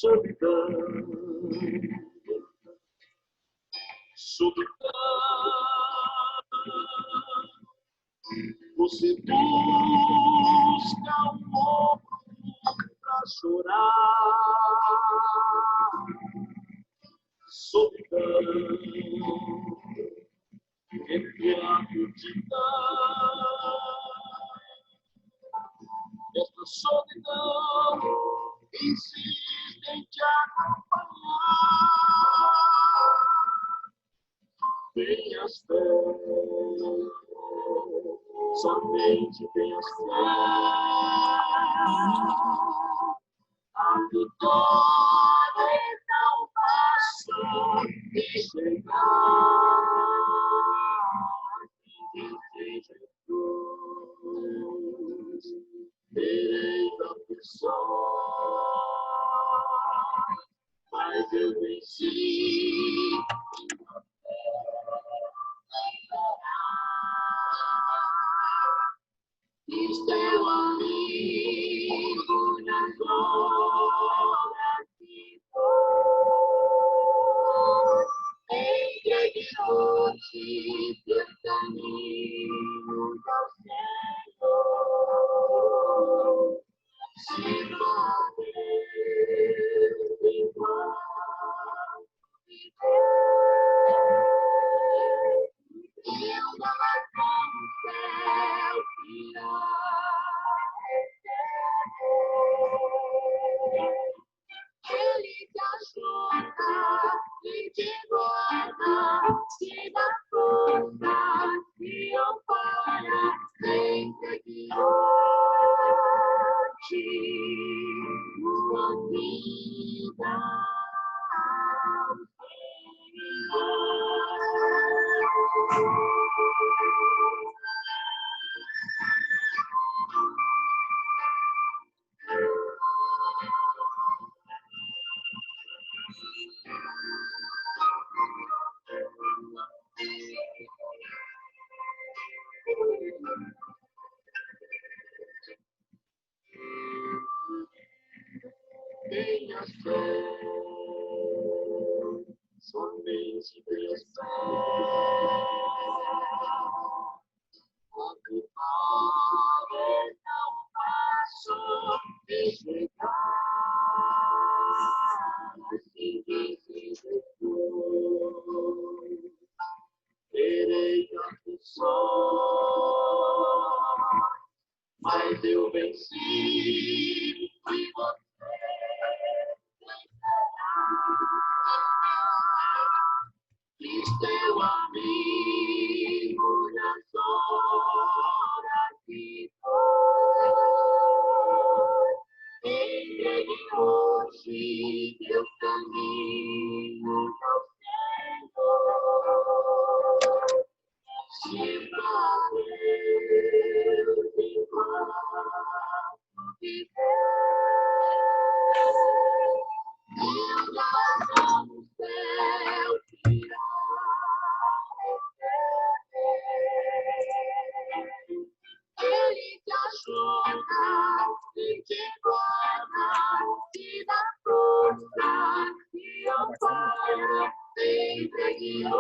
Solidão, solidão, você busca um ombro pra chorar. Solidão, entre a multidão, esta solidão insiste em te acompanhar. Tenhas fé, somente tenhas fé. A vitória está um passo de chegar. Em Jesus, tereis aflições, mas eu venci. Isto é o amigo nas horas que for. Entregue hoje teu caminho ao Senhor. Se Deus enquanto viver, eu não como o céu irá receber. Ele te ajuda e te guarda, te dá força, te ampara, sempre guia-te tua vida ao tenha fé, somente tenha fé. A vitória está um passo de chegar. Assim disse Jesus, terei aflições, mas eu venci. E você vencerá. Cristo é o amigo nas horas que for. Entregue hoje teu caminho ao Senhor. Se for Deus enquanto viver, eu não no céu irá receber. Ele te ajuda e te guarda, te dá força, te ampara, sempre guia-te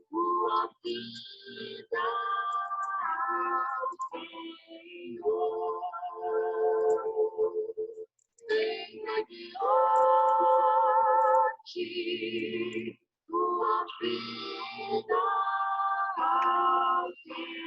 tua vida ao Senhor. Venha guiar-te tua vida ao Senhor.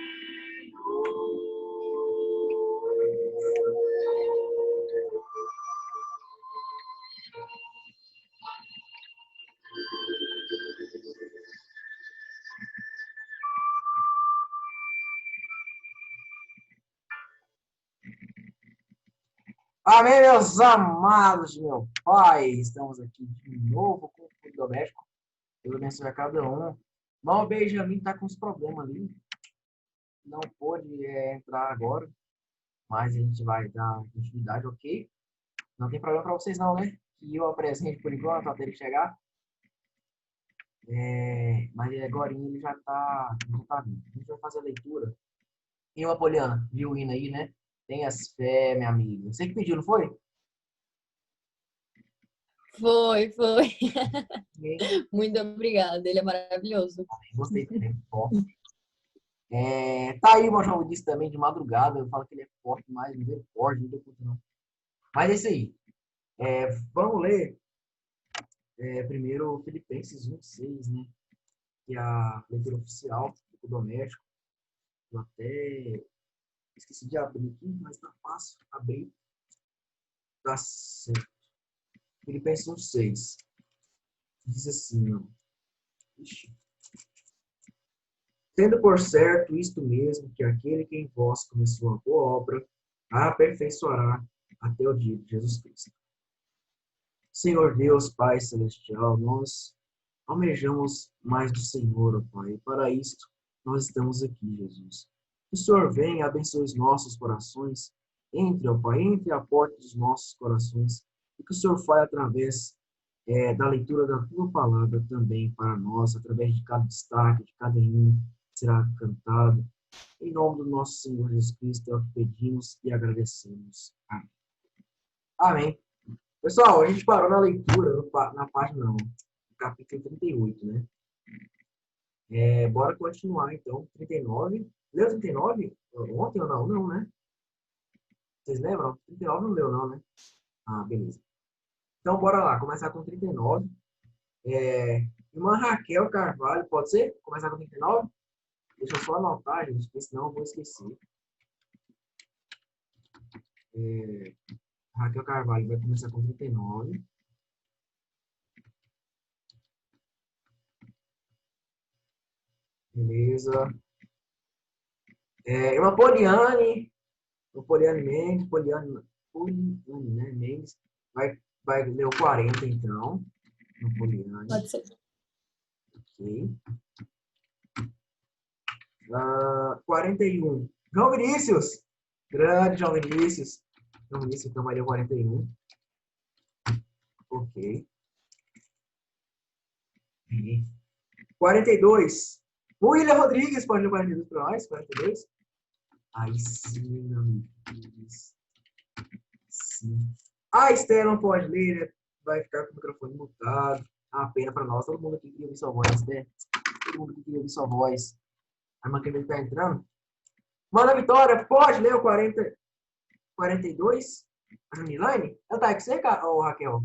Amém, meus amados, meu Pai. Estamos aqui de novo com o culto doméstico. Deus abençoe a cada um. Irmão Benjamin está com uns problemas ali. Não pôde entrar agora, mas a gente vai dar continuidade, ok? Não tem problema para vocês não, né? Que eu apresente por enquanto até ele chegar. Mas agora ele já tá vindo. A gente vai fazer a leitura. E uma Poliana, viu o hino aí, né? Tenha fé, minha amiga. Você que pediu, não foi? Foi. Ninguém. Muito obrigada. Ele é maravilhoso. Gostei também. Top. Tá aí o João disse também de madrugada. Eu falo que ele é forte, mas misericórdia, não deu conta, não. Mas é isso aí. Vamos ler primeiro Filipenses 1:6, né? Que é a leitura oficial do doméstico. Eu até esqueci de abrir aqui, mas tá fácil abrir. Tá certo. Filipenses 1:6. Diz assim, ó. Ixi. Tendo por certo isto mesmo, que aquele que em vós começou a boa obra, a aperfeiçoará até o dia de Jesus Cristo. Senhor Deus, Pai Celestial, nós almejamos mais do Senhor, ó Pai. E para isto, nós estamos aqui, Jesus. Que o Senhor venha e abençoe os nossos corações. Entre, ó Pai, entre a porta dos nossos corações. E que o Senhor fale através da leitura da Tua Palavra também para nós, através de cada destaque, de cada hino que será cantado. Em nome do nosso Senhor Jesus Cristo, é o que pedimos e agradecemos. Amém. Amém. Pessoal, a gente parou na leitura, na página 1, no capítulo 38, né? Bora continuar, então. 39. Leu 39? Ontem ou não? Não, né? Vocês lembram? 39 não leu, não, né? Ah, beleza. Então, bora lá. Começar com 39. Irmã Raquel Carvalho, pode ser? Começar com 39? Deixa eu só anotar, gente, porque senão eu vou esquecer. Raquel Carvalho vai começar com 39. Beleza. Irmã Poliane Mendes, né, Mendes, vai ler o 40, então. Irmã Poliane. Pode ser. Ok. 41. João Vinícius. Grande João Vinícius. João Vinícius, então, vai ler o 41. Ok. 42. William Rodrigues, pode ler o 42 para nós? 42. Aí sim, meu amigo. Sim. A Esther não pode ler, né? Vai ficar com o microfone mutado. É uma pena para nós. Todo mundo aqui queria ouvir sua voz, né? Todo mundo aqui queria ouvir sua voz. A irmã Camila está entrando. Manda Vitória, pode ler o 42? A Milane? Ela tá aí com você, Raquel?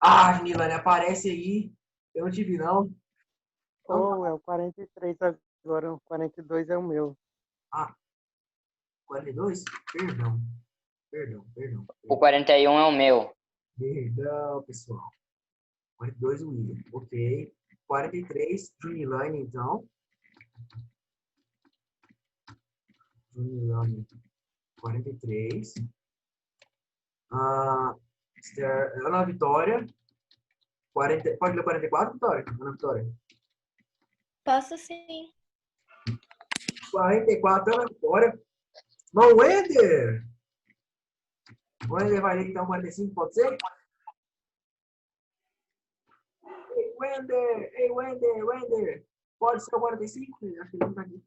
Ah, Milane, aparece aí. Eu não te vi, não. Oh, é o 43 agora, o 42 é o meu. Ah, 42? Perdão. O 41 é o meu. Perdão, pessoal. 42, William. Ok. 43, Junilane, então. Junilane, 43. Ana Vitória. 40, pode ler 44, Vitória? Ana Vitória. Passa sim. 44, Ana Vitória. Não, Wender! O Wender vai ler, então, 45, pode ser? Ei, Wender! Pode ser o 45? Acho que ele não tá aqui.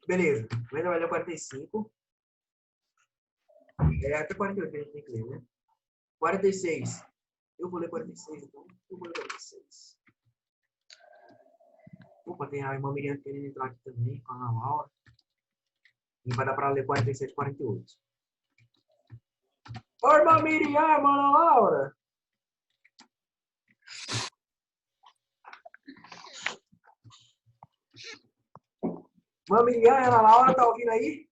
Beleza. O Wender vai ler o 45. Até 48 a gente tem que ler, né? 46. Eu vou ler 46, então. Eu vou ler 46. Opa, tem a irmã Miriam querendo entrar aqui também, com a Ana Laura. E vai dar para ler 47 e 48. Ô, irmã Miriam, Ana Laura! Irmã Miriam, Ana Laura, tá ouvindo aí?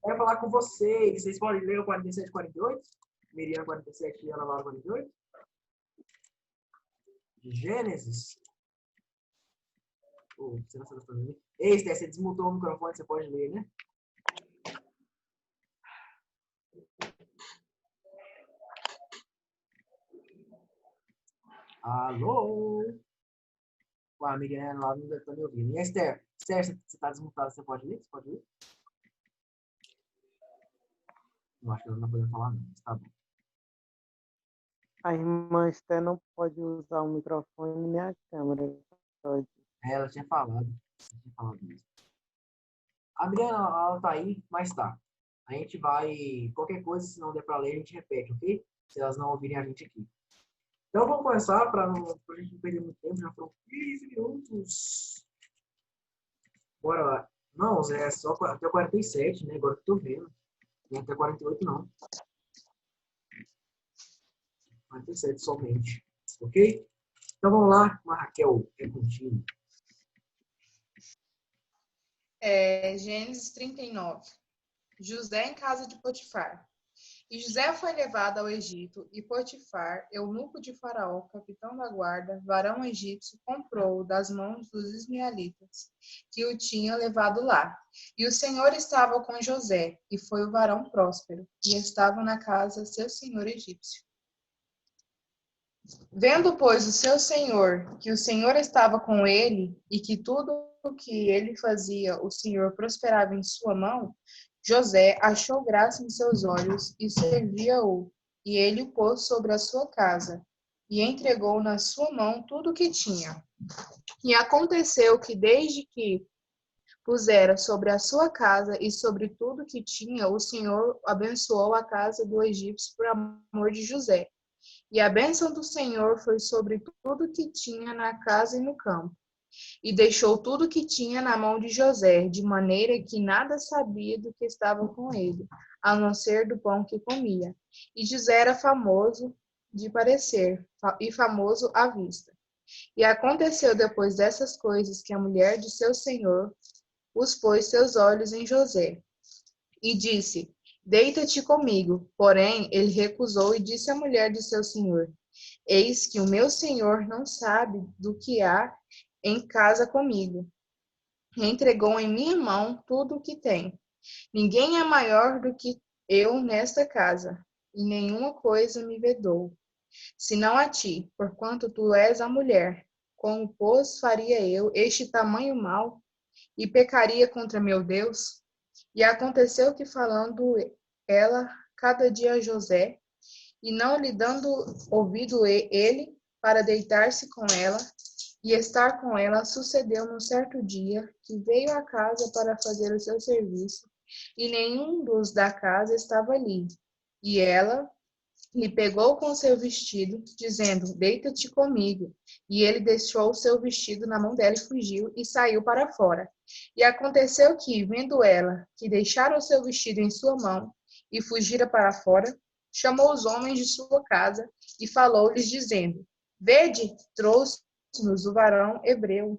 Quero falar com vocês. Vocês podem ler o 47 e 48? Miriam 47 e Ana Laura 48? De Gênesis. Ei, Esther, você desmutou o microfone, você pode ler, né? Alô? A Miriam lá não está me ouvindo. E a Esther? Esther, você está desmutada, você pode ler? Você pode ler? Eu acho que ela não está podendo falar, não. Tá bom. A irmã Esté não pode usar o microfone nem a câmera. Pode. Ela tinha falado. Tinha falado mesmo. A Adriana, ela tá aí, mas tá. A gente vai. Qualquer coisa, se não der pra ler, a gente repete, ok? Se elas não ouvirem a gente aqui. Então vamos começar para a gente não perder muito tempo. Já foram 15 minutos. Bora lá. Não, Zé, é só até 47, né? Agora que eu tô vendo. Não é até 48, não. 47 somente. Ok? Então vamos lá, uma Raquel, é contigo. Gênesis 39. José em casa de Potifar. E José foi levado ao Egito, e Potifar, eunuco de Faraó, capitão da guarda, varão egípcio, comprou-o das mãos dos ismaelitas, que o tinham levado lá. E o Senhor estava com José, e foi o varão próspero, e estava na casa seu senhor egípcio. Vendo, pois, o seu senhor, que o Senhor estava com ele, e que tudo o que ele fazia, o Senhor prosperava em sua mão, José achou graça em seus olhos e servia-o, e ele o pôs sobre a sua casa, e entregou na sua mão tudo o que tinha. E aconteceu que, desde que pusera sobre a sua casa e sobre tudo que tinha, o Senhor abençoou a casa do egípcio por amor de José. E a bênção do Senhor foi sobre tudo que tinha na casa e no campo. E deixou tudo que tinha na mão de José, de maneira que nada sabia do que estava com ele, a não ser do pão que comia. E José era famoso de parecer, e famoso à vista. E aconteceu depois dessas coisas que a mulher de seu senhor os pôs seus olhos em José, e disse: Deita-te comigo. Porém, ele recusou e disse à mulher de seu senhor: Eis que o meu senhor não sabe do que há em casa comigo. Entregou em minha mão tudo o que tem. Ninguém é maior do que eu nesta casa, e nenhuma coisa me vedou, senão a ti, porquanto tu és a mulher. Como, pois, faria eu este tamanho mal e pecaria contra meu Deus? E aconteceu que, falando ela cada dia a José, e não lhe dando ouvido ele para deitar-se com ela e estar com ela, sucedeu num certo dia que veio à casa para fazer o seu serviço, e nenhum dos da casa estava ali. E ela lhe pegou com seu vestido, dizendo: Deita-te comigo. E ele deixou o seu vestido na mão dela e fugiu, e saiu para fora. E aconteceu que, vendo ela que deixara o seu vestido em sua mão e fugira para fora, chamou os homens de sua casa e falou-lhes, dizendo: Vede, trouxe-nos o varão hebreu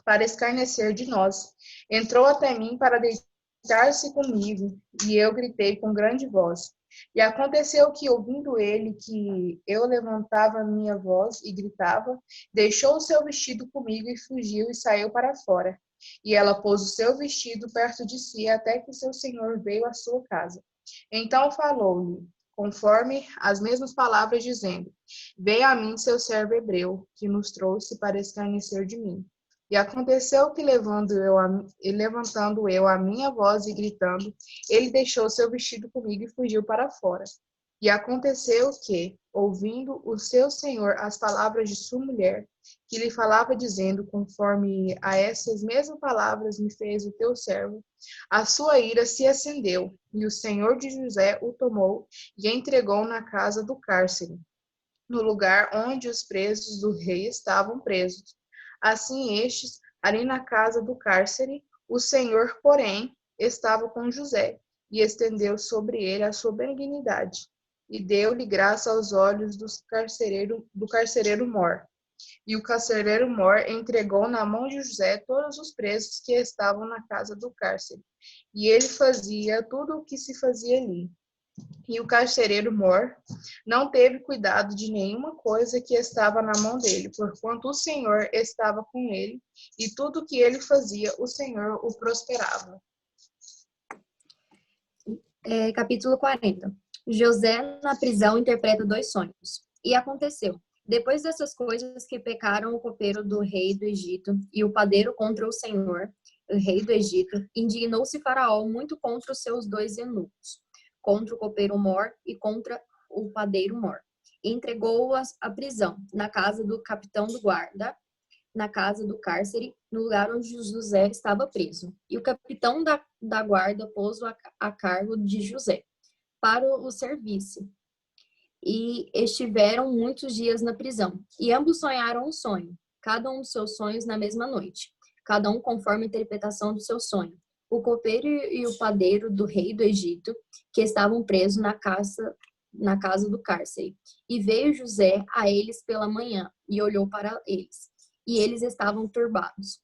para escarnecer de nós. Entrou até mim para deitar-se comigo, e eu gritei com grande voz. E aconteceu que, ouvindo ele que eu levantava a minha voz e gritava, deixou o seu vestido comigo e fugiu e saiu para fora. E ela pôs o seu vestido perto de si até que seu senhor veio à sua casa. Então falou-lhe, conforme as mesmas palavras, dizendo: Veio a mim seu servo hebreu, que nos trouxe para escarnecer de mim. E aconteceu que, levantando eu a minha voz e gritando, ele deixou seu vestido comigo e fugiu para fora. E aconteceu que, ouvindo o seu senhor as palavras de sua mulher, que lhe falava dizendo, conforme a essas mesmas palavras me fez o teu servo, a sua ira se acendeu, e o senhor de José o tomou e entregou na casa do cárcere, no lugar onde os presos do rei estavam presos. Assim estes, ali na casa do cárcere, o Senhor, porém, estava com José, e estendeu sobre ele a sua benignidade, e deu-lhe graça aos olhos do carcereiro Mor. E o carcereiro Mor entregou na mão de José todos os presos que estavam na casa do cárcere, e ele fazia tudo o que se fazia ali. E o carcereiro Mor não teve cuidado de nenhuma coisa que estava na mão dele, porquanto o Senhor estava com ele, e tudo o que ele fazia, o Senhor o prosperava. Capítulo 40. José, na prisão, interpreta 2 sonhos. E aconteceu, depois dessas coisas, que pecaram o copeiro do rei do Egito e o padeiro contra o Senhor, o rei do Egito, indignou-se Faraó muito contra os seus 2 eunucos, contra o copeiro Mor e contra o padeiro Mor. e entregou-o à prisão, na casa do capitão do guarda, na casa do cárcere, no lugar onde José estava preso. E o capitão da guarda pôs-o a cargo de José, para o serviço. E estiveram muitos dias na prisão. E ambos sonharam um sonho, cada um dos seus sonhos na mesma noite, cada um conforme a interpretação do seu sonho. O copeiro e o padeiro do rei do Egito, que estavam presos na casa do cárcere. E veio José a eles pela manhã, e olhou para eles, e eles estavam turbados.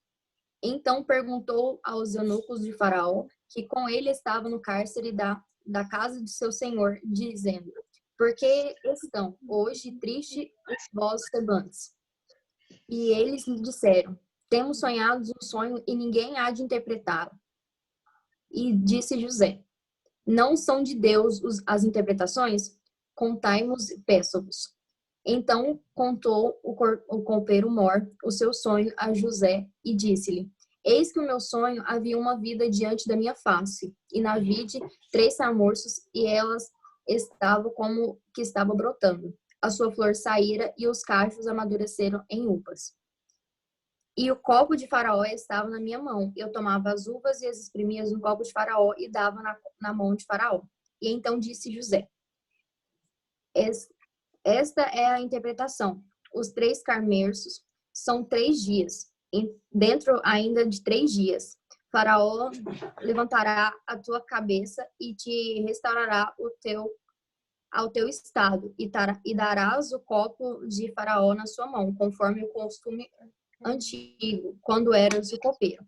Então perguntou aos eunucos de Faraó, que com ele estava no cárcere da casa de seu senhor, dizendo: por que estão hoje tristes os vossos tebantes? E eles lhe disseram: temos sonhado um sonho e ninguém há de interpretá-lo. E disse José: não são de Deus as interpretações? Contai-nos, peço-vos. Então contou o copeiro Mor o seu sonho a José e disse-lhe: eis que o meu sonho havia uma vida diante da minha face, e na vide 3 samorços, e elas estavam como que estava brotando. A sua flor saíra e os cachos amadureceram em uvas. E o copo de Faraó estava na minha mão. Eu tomava as uvas e as exprimia no copo de Faraó e dava na mão de Faraó. E então disse José: esta é a interpretação. Os 3 camerços são 3 dias. Dentro ainda de 3 dias, Faraó levantará a tua cabeça e te restaurará ao teu estado, e darás o copo de Faraó na sua mão, conforme o costume antigo, quando eras o copeiro.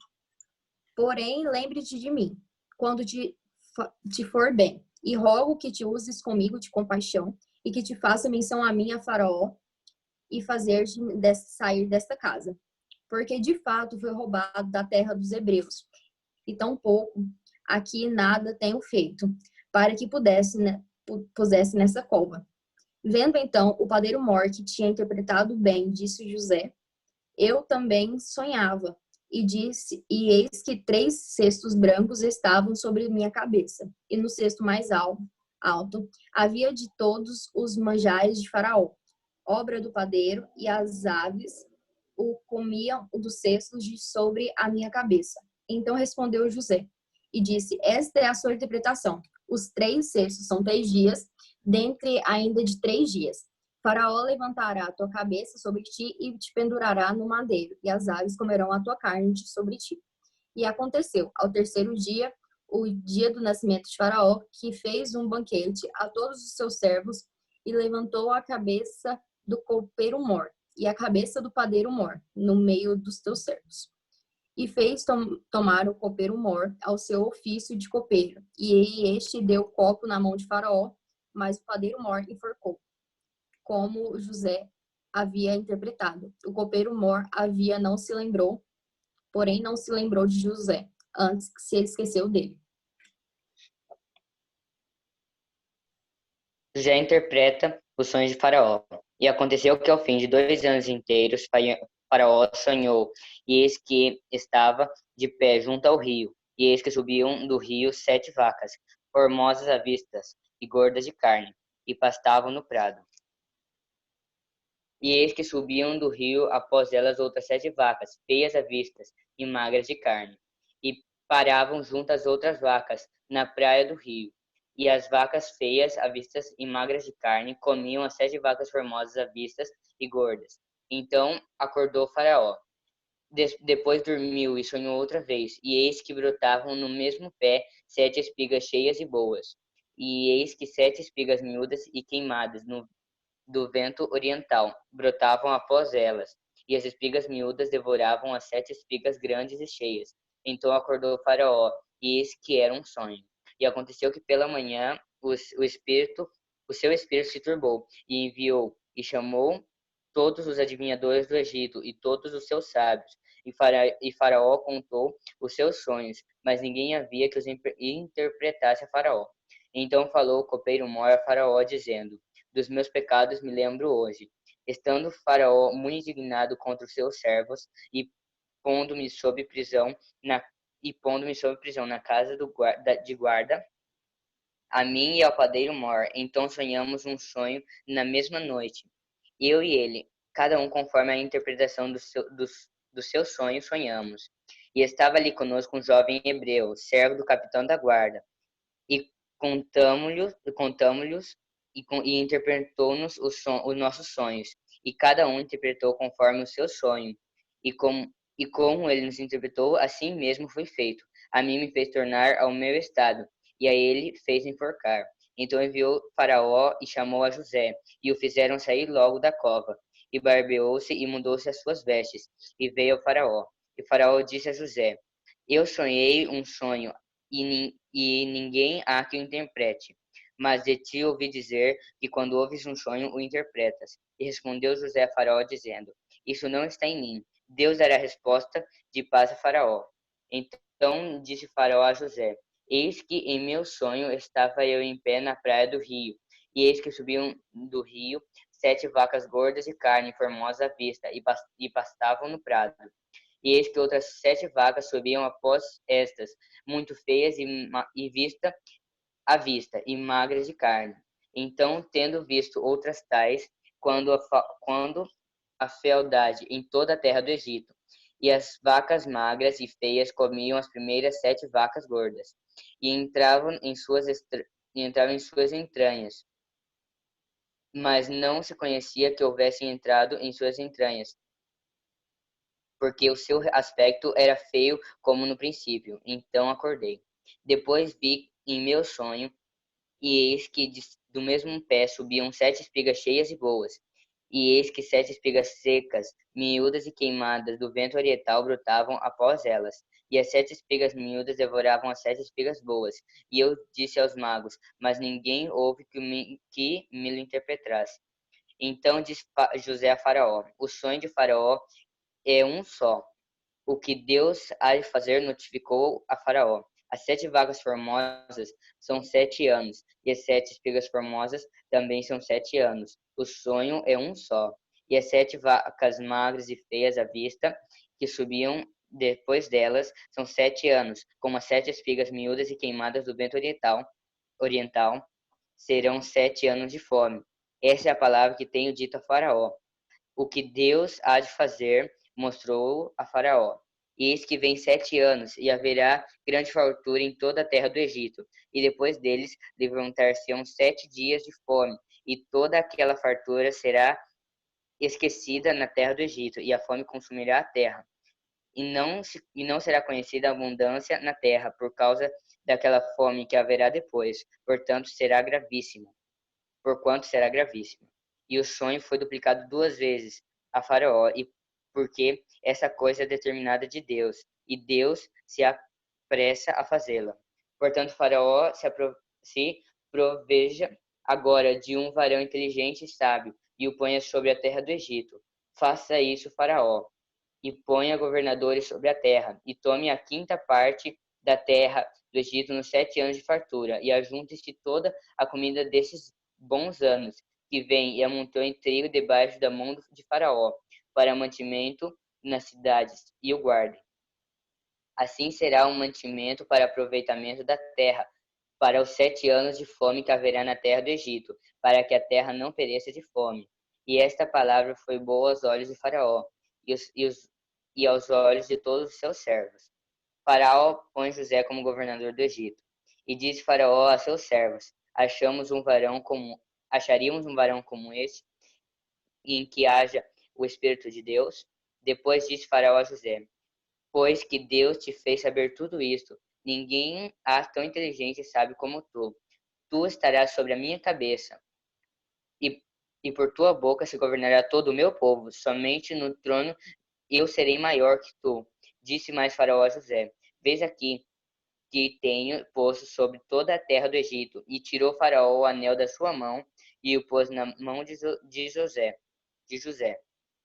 Porém, lembre-te de mim, quando te for bem, e rogo que te uses comigo de compaixão, e que te faça menção a mim, a Faraó, e fazer-te sair desta casa. Porque, de fato, foi roubado da terra dos hebreus, e tampouco aqui nada tenho feito, para que pusesse nessa cova. Vendo, então, o padeiro Mor, que tinha interpretado bem, disse José: eu também sonhava, e eis que 3 cestos brancos estavam sobre minha cabeça, e no cesto mais alto havia de todos os manjares de Faraó, obra do padeiro, e as aves o comiam dos cestos de sobre a minha cabeça. Então respondeu José e disse: esta é a sua interpretação. Os 3 cestos são 3 dias, dentre ainda de 3 dias. Faraó levantará a tua cabeça sobre ti e te pendurará no madeiro, e as aves comerão a tua carne sobre ti. E aconteceu, ao 3º dia, o dia do nascimento de Faraó, que fez um banquete a todos os seus servos, e levantou a cabeça do copeiro Mor, e a cabeça do padeiro Mor, no meio dos teus servos. E fez tomar o copeiro Mor ao seu ofício de copeiro, e este deu o copo na mão de Faraó, mas o padeiro Mor enforcou, como José havia interpretado. O copeiro Mor não se lembrou de José, antes que se esqueceu dele. José interpreta os sonhos de Faraó. E aconteceu que ao fim de 2 anos inteiros, Faraó sonhou, e eis que estava de pé junto ao rio, e eis que subiam do rio 7 vacas, formosas à vista e gordas de carne, e pastavam no prado. E eis que subiam do rio após elas outras 7 vacas, feias à vista e magras de carne, e paravam junto às outras vacas, na praia do rio. E as vacas feias, à vistas e magras de carne, comiam as 7 vacas formosas à vistas e gordas. Então acordou Faraó. Depois dormiu e sonhou outra vez, e eis que brotavam no mesmo pé 7 espigas cheias e boas. E eis que 7 espigas miúdas e queimadas do vento oriental brotavam após elas, e as espigas miúdas devoravam as 7 espigas grandes e cheias. Então acordou Faraó, e eis que era um sonho. E aconteceu que pela manhã o seu espírito se turbou, e enviou e chamou todos os adivinhadores do Egito e todos os seus sábios. E Faraó contou os seus sonhos, mas ninguém havia que os interpretasse a Faraó. Então falou o copeiro Mor a Faraó, dizendo: dos meus pecados me lembro hoje, estando Faraó muito indignado contra os seus servos, e pondo-me sob prisão na casa de guarda a mim e ao padeiro Mor. Então sonhamos um sonho na mesma noite. Eu e ele, cada um conforme a interpretação do seu sonho, sonhamos. E estava ali conosco um jovem hebreu, servo do capitão da guarda. E contamos-lhes e interpretou-nos os nossos sonhos. E cada um interpretou conforme o seu sonho. E como ele nos interpretou, assim mesmo foi feito. A mim me fez tornar ao meu estado, e a ele fez enforcar. Então enviou Faraó e chamou a José, e o fizeram sair logo da cova. E barbeou-se e mudou-se as suas vestes, e veio ao Faraó. E Faraó disse a José: Eu sonhei um sonho, e ninguém há que o interprete. Mas de ti ouvi dizer que quando ouves um sonho, o interpretas. E respondeu José a Faraó, dizendo: Isso não está em mim. Deus dará resposta de paz a Faraó. Então disse Faraó a José: Eis que em meu sonho estava eu em pé na praia do rio, e eis que subiam do rio 7 vacas gordas de carne formosa à vista, e pastavam no prado. E eis que outras 7 vacas subiam após estas, muito feias e vista à vista, e magras de carne. Então, tendo visto outras tais, quando a fealdade em toda a terra do Egito, e as vacas magras e feias comiam as primeiras 7 vacas gordas, e entravam em suas entranhas, mas não se conhecia que houvessem entrado em suas entranhas, porque o seu aspecto era feio como no princípio. Então acordei. Depois vi em meu sonho, e eis que do mesmo pé subiam 7 espigas cheias e boas. E eis que 7 espigas secas, miúdas e queimadas do vento oriental brotavam após elas. E as 7 espigas miúdas devoravam as 7 espigas boas. E eu disse aos magos, mas ninguém houve que me interpretasse. Então disse José a Faraó: O sonho de Faraó é um só. O que Deus há de fazer notificou a Faraó. As 7 vacas formosas são 7 anos, e as 7 espigas formosas também são 7 anos. O sonho é um só. E as 7 vacas magras e feias à vista, que subiam depois delas, são 7 anos, como as 7 espigas miúdas e queimadas do vento oriental serão 7 anos de fome. Essa é a palavra que tenho dito a Faraó. O que Deus há de fazer, mostrou a Faraó. Eis que vem 7 anos, e haverá grande fartura em toda a terra do Egito. E depois deles levantar-se-ão 7 dias de fome, e toda aquela fartura será esquecida na terra do Egito, e a fome consumirá a terra. E não será conhecida a abundância na terra, por causa daquela fome que haverá depois. Porquanto será gravíssima. E o sonho foi duplicado 2 vezes a Faraó, e porque essa coisa é determinada de Deus, e Deus se apressa a fazê-la. Portanto, Faraó se proveja agora de um varão inteligente e sábio, e o ponha sobre a terra do Egito. Faça isso, Faraó, e ponha governadores sobre a terra, e tome a 5ª parte da terra do Egito nos 7 anos de fartura, e ajunte-se toda a comida desses bons anos que vem, e amontoe trigo debaixo da mão de Faraó, para mantimento nas cidades, e o guarde. Assim será um mantimento para aproveitamento da terra, para os 7 anos de fome que haverá na terra do Egito, para que a terra não pereça de fome. E esta palavra foi boa aos olhos de Faraó, e aos olhos de todos os seus servos. Faraó põe José como governador do Egito. E disse Faraó a seus servos: Acharíamos um varão como este, em que haja o Espírito de Deus? Depois disse Faraó a José: Pois que Deus te fez saber tudo isto, ninguém há tão inteligente e sábio como tu. Tu estarás sobre a minha cabeça, e, e por tua boca se governará todo o meu povo. Somente no trono eu serei maior que tu. Disse mais Faraó a José: Vês aqui que tenho posto sobre toda a terra do Egito. E tirou Faraó o anel da sua mão e o pôs na mão de José,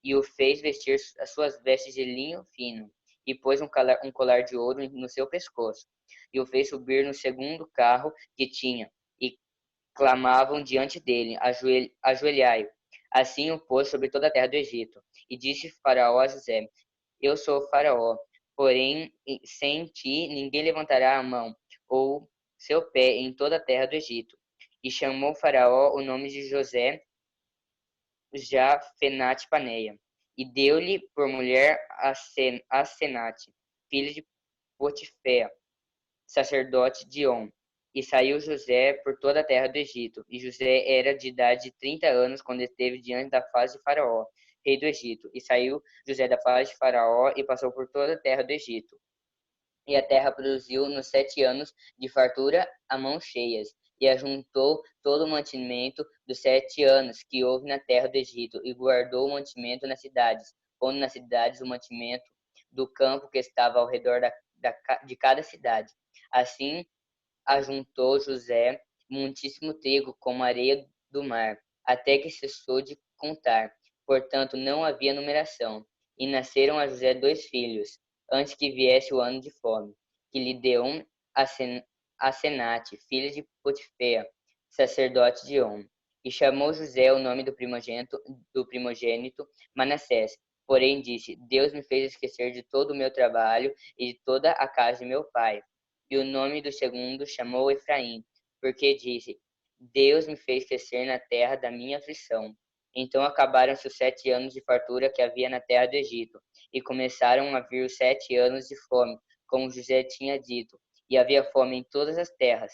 e o fez vestir as suas vestes de linho fino, e pôs um colar de ouro no seu pescoço, e o fez subir no segundo carro que tinha, e clamavam diante dele: Ajoelhai. Assim o pôs sobre toda a terra do Egito. E disse Faraó a José: Eu sou Faraó, porém sem ti ninguém levantará a mão ou seu pé em toda a terra do Egito. E chamou Faraó o nome de José Jafenate-Paneia, e deu-lhe por mulher Asenate, filha de Potifera, sacerdote de On. E saiu José por toda a terra do Egito. E José era de idade de 30 anos quando esteve diante da face de Faraó, rei do Egito. E saiu José da face de Faraó e passou por toda a terra do Egito. E a terra produziu nos 7 anos de fartura a mãos cheias, e ajuntou todo o mantimento dos 7 anos que houve na terra do Egito, e guardou o mantimento nas cidades, pondo nas cidades o mantimento do campo que estava ao redor de cada cidade. Assim ajuntou José muitíssimo trigo como a areia do mar, até que cessou de contar. Portanto, não havia numeração. E nasceram a José 2 filhos, antes que viesse o ano de fome, que lhe deu a Senate, filha de Potifera, sacerdote de On. E chamou José o nome do primogênito Manassés. Porém disse: Deus me fez esquecer de todo o meu trabalho e de toda a casa de meu pai. E o nome do segundo chamou Efraim, porque disse: Deus me fez crescer na terra da minha aflição. Então acabaram-se os 7 anos de fartura que havia na terra do Egito, e começaram a vir os 7 anos de fome, como José tinha dito. E havia fome em todas as terras.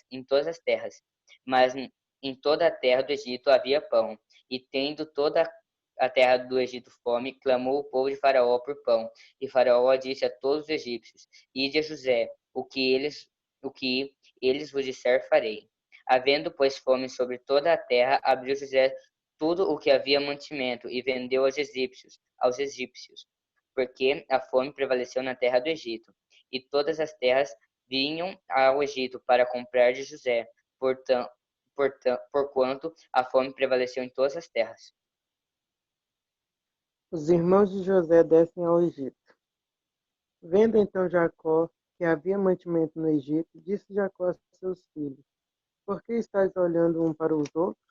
Mas em toda a terra do Egito havia pão. E tendo toda a terra do Egito fome, clamou o povo de Faraó por pão. E Faraó disse a todos os egípcios: Ide a José, o que eles vos disser farei. Havendo, pois, fome sobre toda a terra, abriu José tudo o que havia mantimento e vendeu aos egípcios, porque a fome prevaleceu na terra do Egito. E todas as terras vinham ao Egito para comprar de José, porquanto a fome prevaleceu em todas as terras. Os irmãos de José descem ao Egito. Vendo então Jacó que havia mantimento no Egito, disse Jacó a seus filhos: Por que estáis olhando um para os outros?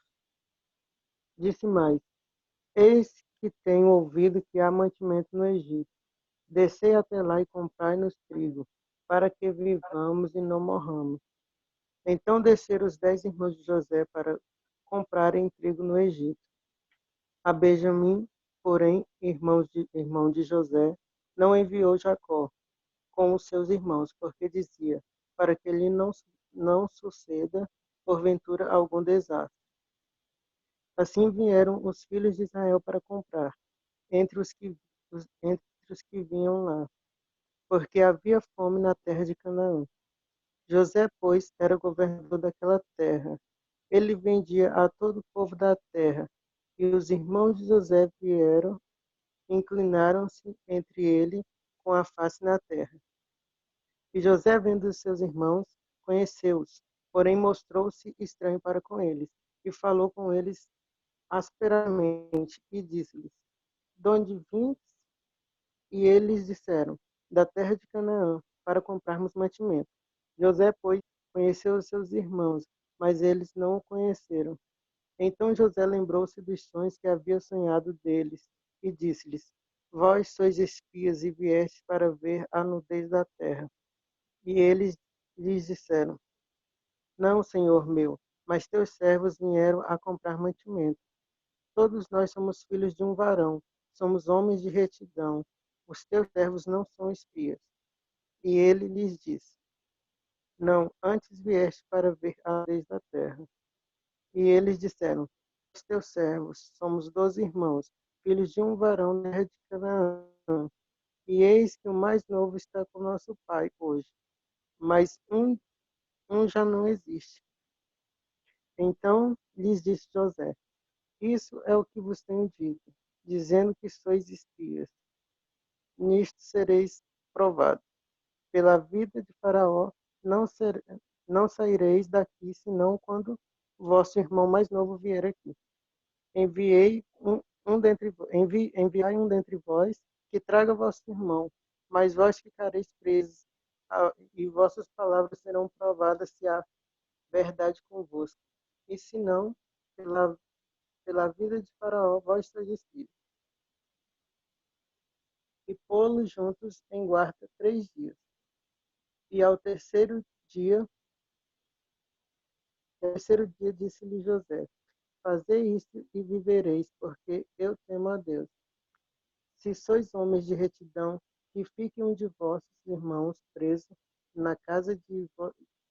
Disse mais: Eis que tenho ouvido que há mantimento no Egito. Descei até lá e comprai-nos trigo, para que vivamos e não morramos. Então desceram os 10 irmãos de José para comprarem trigo no Egito. A Benjamim, porém, irmão de José, não enviou Jacó com os seus irmãos, porque dizia: para que lhe não suceda, porventura, algum desastre. Assim vieram os filhos de Israel para comprar, entre os que vinham lá, porque havia fome na terra de Canaã. José, pois, era governador daquela terra. Ele vendia a todo o povo da terra. E os irmãos de José vieram, inclinaram-se entre ele com a face na terra. E José, vendo os seus irmãos, conheceu-os, porém mostrou-se estranho para com eles, e falou com eles asperamente, e disse-lhes: De onde vindes? E eles disseram: Da terra de Canaã, para comprarmos mantimento. José, pois, conheceu os seus irmãos, mas eles não o conheceram. Então José lembrou-se dos sonhos que havia sonhado deles, e disse-lhes: Vós sois espias e viestes para ver a nudez da terra. E eles lhes disseram: Não, senhor meu, mas teus servos vieram a comprar mantimento. Todos nós somos filhos de um varão, somos homens de retidão. Os teus servos não são espias. E ele lhes disse: Não, antes vieste para ver a nudez da terra. E eles disseram: Os teus servos somos 12 irmãos, filhos de um varão da terra de Canaã. E eis que o mais novo está com nosso pai hoje, mas um já não existe. Então lhes disse José: Isso é o que vos tenho dito, dizendo que sois espias. Nisto sereis provados. Pela vida de Faraó, não saireis daqui, senão quando o vosso irmão mais novo vier aqui. Enviai um dentre vós, que traga vosso irmão, mas vós ficareis presos, e vossas palavras serão provadas se há verdade convosco. E se não, pela vida de Faraó, vós sois espias. E pô-los juntos em guarda 3 dias. E ao terceiro dia No terceiro dia disse-lhe José: Fazei isto e vivereis, porque eu temo a Deus. Se sois homens de retidão, que fique um de vossos irmãos preso na casa de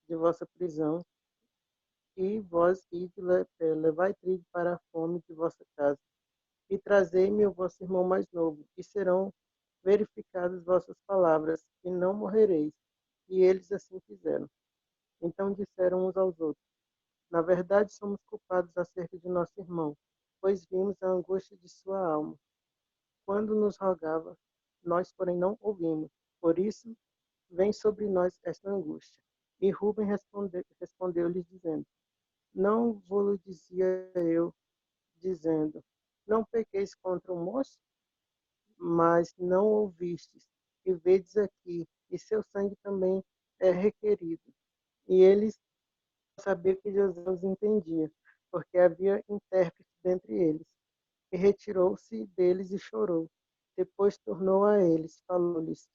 vossa prisão, e vós levai trigo para a fome de vossa casa, e trazei-me o vosso irmão mais novo, e serão verificadas vossas palavras, e não morrereis. E eles assim fizeram. Então disseram uns aos outros: Na verdade, somos culpados acerca de nosso irmão, pois vimos a angústia de sua alma. Quando nos rogava, nós, porém, não ouvimos. Por isso, vem sobre nós esta angústia. E Rubem respondeu-lhes, dizendo: Não vou-lo dizia eu, dizendo: Não pequeis contra o moço, mas não ouvistes. E vedes aqui, e seu sangue também é requerido. E eles sabiam que José os entendia, porque havia intérprete dentre eles. E retirou-se deles e chorou. Depois tornou a eles, falou-lhes.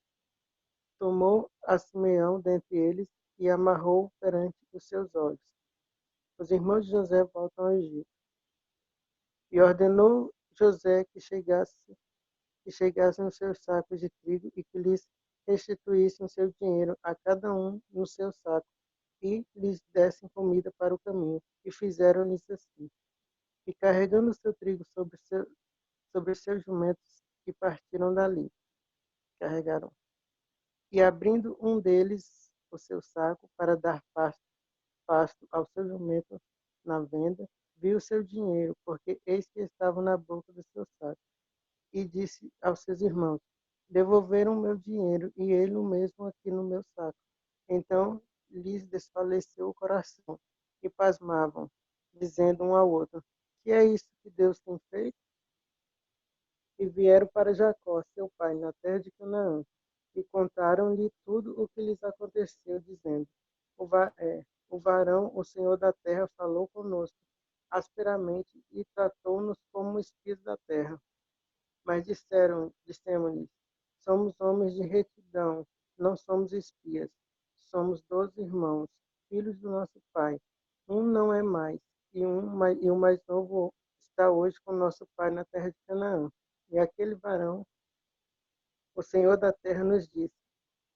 Tomou a Simeão dentre eles e amarrou perante os seus olhos. Os irmãos de José voltam ao Egito. E ordenou José que chegassem os seus sacos de trigo e que lhes restituíssem o seu dinheiro a cada um no seu saco e lhes dessem comida para o caminho. E fizeram-lhes assim. E carregando o seu trigo sobre os seus jumentos, e partiram dali. Carregaram. E abrindo um deles o seu saco para dar pasto ao seu jumento na venda, viu o seu dinheiro, porque eis que estava na boca do seu saco. E disse aos seus irmãos: Devolveram o meu dinheiro, e ele o mesmo aqui no meu saco. Então lhes desfaleceu o coração, e pasmavam, dizendo um ao outro: Que é isso que Deus tem feito? E vieram para Jacó, seu pai, na terra de Canaã, e contaram-lhe tudo o que lhes aconteceu, dizendo: o varão, o Senhor da terra, falou conosco asperamente e tratou-nos como espias da terra. Mas dissemos-lhes: somos homens de retidão, não somos espias. Somos 12 irmãos, filhos do nosso pai. Um não é mais, e o mais novo está hoje com nosso pai na terra de Canaã. E aquele varão, o Senhor da terra, nos disse: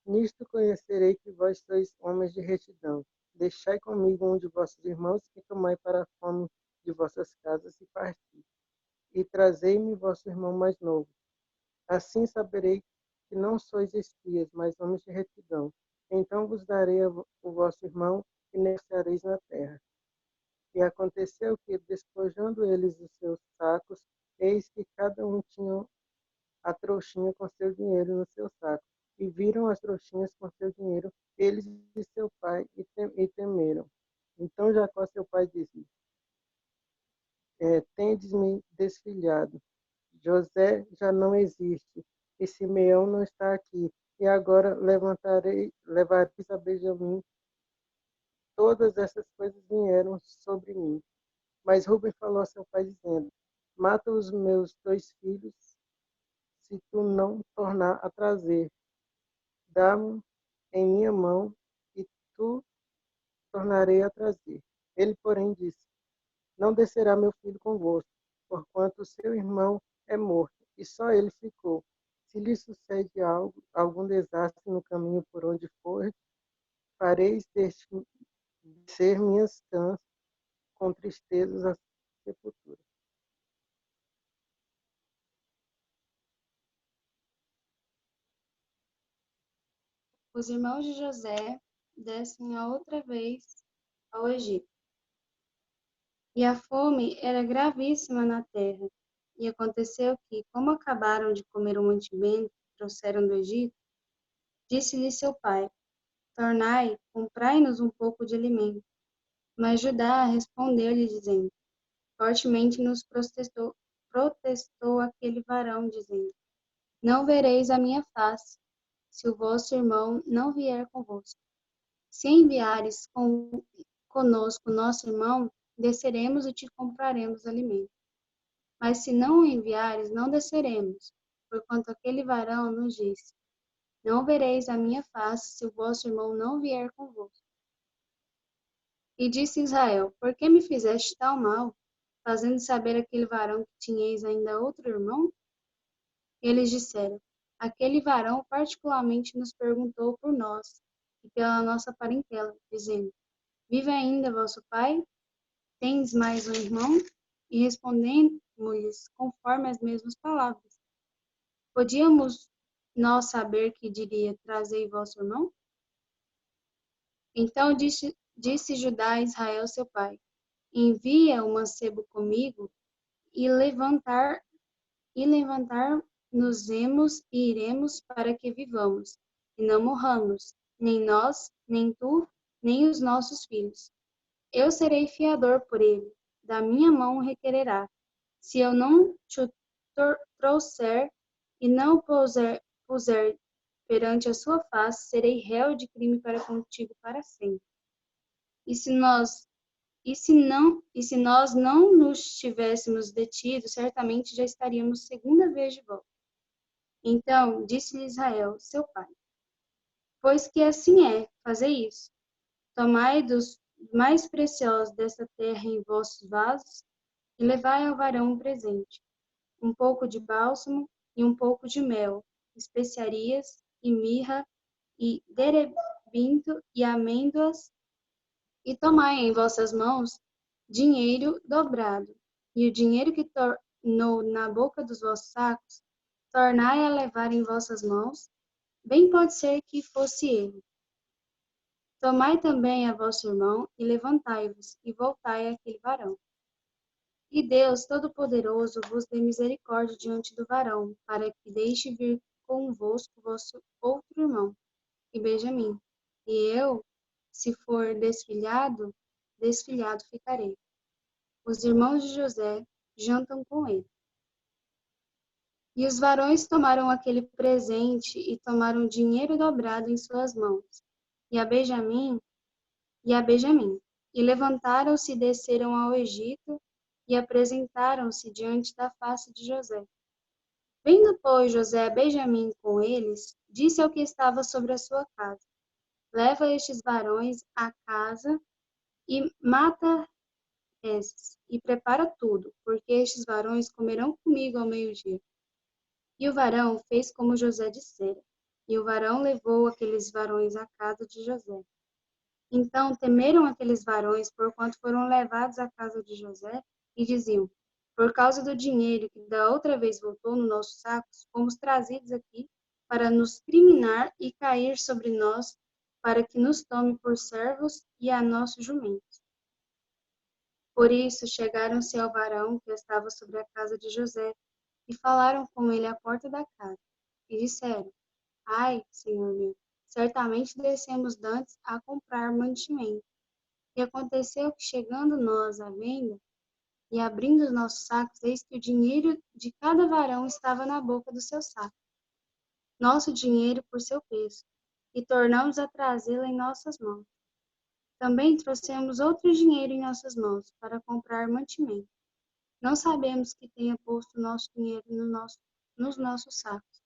Nisto conhecerei que vós sois homens de retidão. Deixai comigo um de vossos irmãos e tomai para a fome de vossas casas e parti. E trazei-me vosso irmão mais novo. Assim saberei que não sois espias, mas homens de retidão. Então vos darei o vosso irmão e negociareis na terra. E aconteceu que, despojando eles os seus sacos, eis que cada um tinha a trouxinha com seu dinheiro no seu saco. E viram as trouxinhas com seu dinheiro, eles e seu pai, e temeram. Então Jacó, seu pai, disse: Tendes-me desfilhado. José já não existe, e Simeão não está aqui. E agora levareis a Benjamim. Todas essas coisas vieram sobre mim. Mas Rubem falou a seu pai, dizendo: Mata os meus 2 filhos, se tu não tornar a trazer. Dá-me em minha mão, e tu tornarei a trazer. Ele, porém, disse: Não descerá meu filho convosco, porquanto seu irmão é morto, e só ele ficou. Se lhe sucede algum desastre no caminho por onde for, fareis descer minhas cãs com tristezas à sepultura. Os irmãos de José descem a outra vez ao Egito. E a fome era gravíssima na terra. E aconteceu que, como acabaram de comer o mantimento que trouxeram do Egito, disse-lhe seu pai: Tornai, comprai-nos um pouco de alimento. Mas Judá respondeu-lhe, dizendo: Fortemente nos protestou aquele varão, dizendo: Não vereis a minha face, se o vosso irmão não vier convosco. Se enviares conosco nosso irmão, desceremos e te compraremos alimento. Mas se não o enviares, não desceremos, porquanto aquele varão nos disse: Não vereis a minha face, se o vosso irmão não vier convosco. E disse Israel: Por que me fizeste tal mal, fazendo saber aquele varão que tinhais ainda outro irmão? Eles disseram: Aquele varão particularmente nos perguntou por nós e pela nossa parentela, dizendo: Vive ainda vosso pai? Tendes mais um irmão? E respondemos-lhes conforme as mesmas palavras. Podíamos nós saber que diria: Trazei vosso irmão? Então disse Judá a Israel seu pai: Envia o mancebo comigo e levantar-nos-emos e iremos para que vivamos, e não morramos, nem nós, nem tu, nem os nossos filhos. Eu serei fiador por ele, da minha mão o requererá. Se eu não te o trouxer e não o puser perante a sua face, serei réu de crime para contigo para sempre. E se nós não nos tivéssemos detido, certamente já estaríamos segunda vez de volta. Então disse-lhe Israel, seu pai: Pois que assim é, fazei isso. Tomai dos mais preciosos desta terra em vossos vasos e levai ao varão um presente: um pouco de bálsamo e um pouco de mel, especiarias e mirra e terebinto e amêndoas, e tomai em vossas mãos dinheiro dobrado, e o dinheiro que tornou na boca dos vossos sacos, tornai a levar em vossas mãos, bem pode ser que fosse ele. Tomai também a vosso irmão, e levantai-vos, e voltai àquele varão. E Deus Todo-Poderoso vos dê misericórdia diante do varão, para que deixe vir convosco vosso outro irmão, e Benjamim. E eu, se for desfilhado ficarei. Os irmãos de José jantam com ele. E os varões tomaram aquele presente e tomaram dinheiro dobrado em suas mãos, e a Benjamim, e levantaram-se e desceram ao Egito, e apresentaram-se diante da face de José. Vendo, pois, José a Benjamim com eles, disse ao que estava sobre a sua casa: Leva estes varões à casa e mata esses, e prepara tudo, porque estes varões comerão comigo ao meio-dia. E o varão fez como José dissera, e o varão levou aqueles varões à casa de José. Então temeram aqueles varões, porquanto foram levados à casa de José, e diziam: Por causa do dinheiro que da outra vez voltou no nossos sacos, fomos trazidos aqui para nos criminar e cair sobre nós, para que nos tome por servos e a nossos jumentos. Por isso chegaram-se ao varão que estava sobre a casa de José, e falaram com ele à porta da casa, e disseram: Ai, senhor meu, certamente descemos dantes a comprar mantimento. E aconteceu que, chegando nós à venda, e abrindo os nossos sacos, eis que o dinheiro de cada varão estava na boca do seu saco, nosso dinheiro por seu peso, e tornamos a trazê-lo em nossas mãos. Também trouxemos outro dinheiro em nossas mãos, para comprar mantimento. Não sabemos que tenha posto nosso dinheiro nos nossos sacos.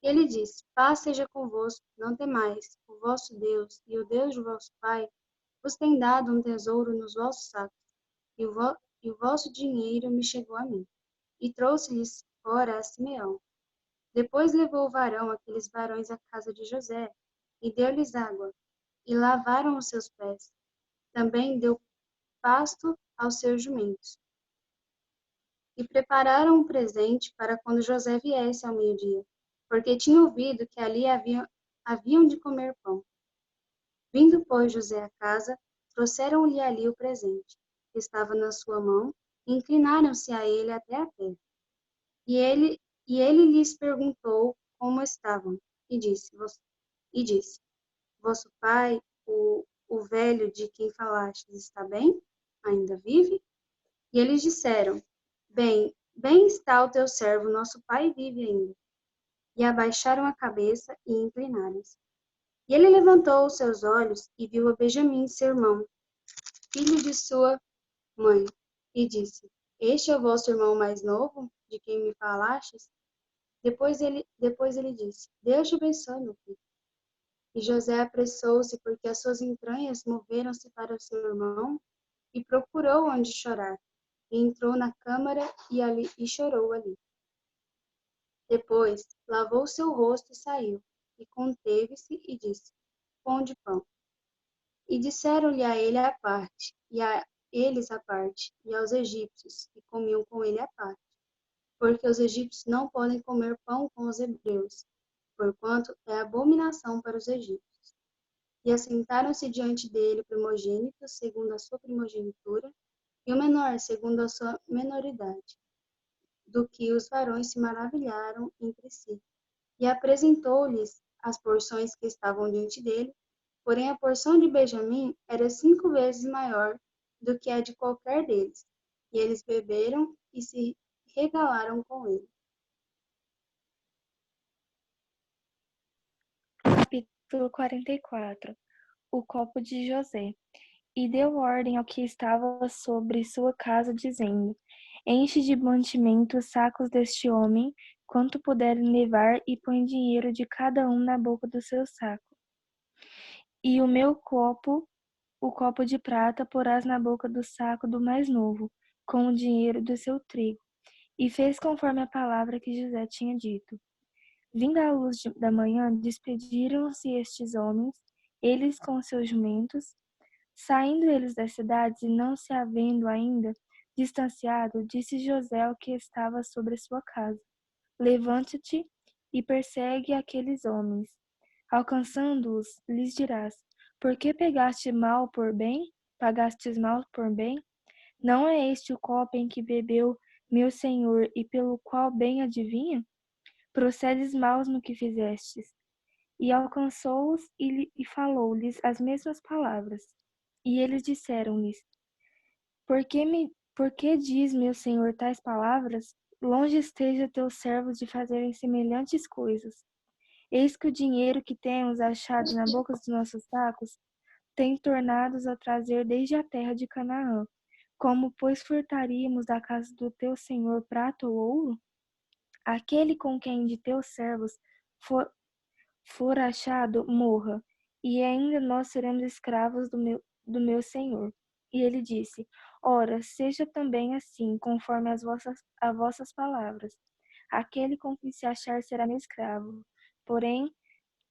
E ele disse: Paz seja convosco, não temais, o vosso Deus e o Deus de vosso pai vos tem dado um tesouro nos vossos sacos, e o vosso dinheiro me chegou a mim. E trouxe-lhes fora a Simeão. Depois levou o varão aqueles varões à casa de José, e deu-lhes água, e lavaram os seus pés. Também deu pasto aos seus jumentos. E prepararam um presente para quando José viesse ao meio-dia, porque tinha ouvido que ali haviam de comer pão. Vindo, pois, José à casa, trouxeram-lhe ali o presente, que estava na sua mão, e inclinaram-se a ele até a terra. E ele lhes perguntou como estavam, e disse: Vosso pai, o velho de quem falastes, está bem? Ainda vive? E eles disseram: Bem está o teu servo, nosso pai vive ainda. E abaixaram a cabeça e inclinaram-se. E ele levantou os seus olhos e viu a Benjamim, seu irmão, filho de sua mãe, e disse: Este é o vosso irmão mais novo, de quem me falastes? Depois ele disse: Deus te abençoe, meu filho. E José apressou-se, porque as suas entranhas moveram-se para o seu irmão, e procurou onde chorar. E entrou na câmara e chorou ali. Depois, lavou seu rosto e saiu, e conteve-se e disse: Pão de pão. E disseram-lhe a ele à parte, e a eles à parte, e aos egípcios, que comiam com ele à parte. Porque os egípcios não podem comer pão com os hebreus, porquanto é abominação para os egípcios. E assentaram-se diante dele o primogênito, segundo a sua primogenitura, e o menor, segundo a sua menoridade, do que os varões se maravilharam entre si. E apresentou-lhes as porções que estavam diante dele, porém a porção de Benjamim era 5 vezes maior do que a de qualquer deles. E eles beberam e se regalaram com ele. Capítulo 44. O copo de José. E deu ordem ao que estava sobre sua casa, dizendo: Enche de mantimento os sacos deste homem, quanto puderem levar, e põe dinheiro de cada um na boca do seu saco. E o copo de prata, porás na boca do saco do mais novo, com o dinheiro do seu trigo. E fez conforme a palavra que José tinha dito. Vinda a luz da manhã, despediram-se estes homens, eles com seus jumentos. Saindo eles das cidades e não se havendo ainda distanciado, disse José ao que estava sobre sua casa: Levante-te e persegue aqueles homens. Alcançando-os, lhes dirás: Por que pegaste mal por bem? Pagastes mal por bem? Não é este o copo em que bebeu meu senhor e pelo qual bem adivinha? Procedes maus no que fizestes. E alcançou-os e falou-lhes as mesmas palavras. E eles disseram-lhes: Por que diz meu senhor tais palavras? Longe esteja teus servos de fazerem semelhantes coisas. Eis que o dinheiro que temos achado na boca dos nossos sacos tem tornados a trazer desde a terra de Canaã. Como, pois, furtaríamos da casa do teu senhor prata ou ouro? Aquele com quem de teus servos for achado, morra, e ainda nós seremos escravos do meu senhor. E ele disse: Ora, seja também assim, conforme as vossas palavras. Aquele com quem se achar será meu escravo, porém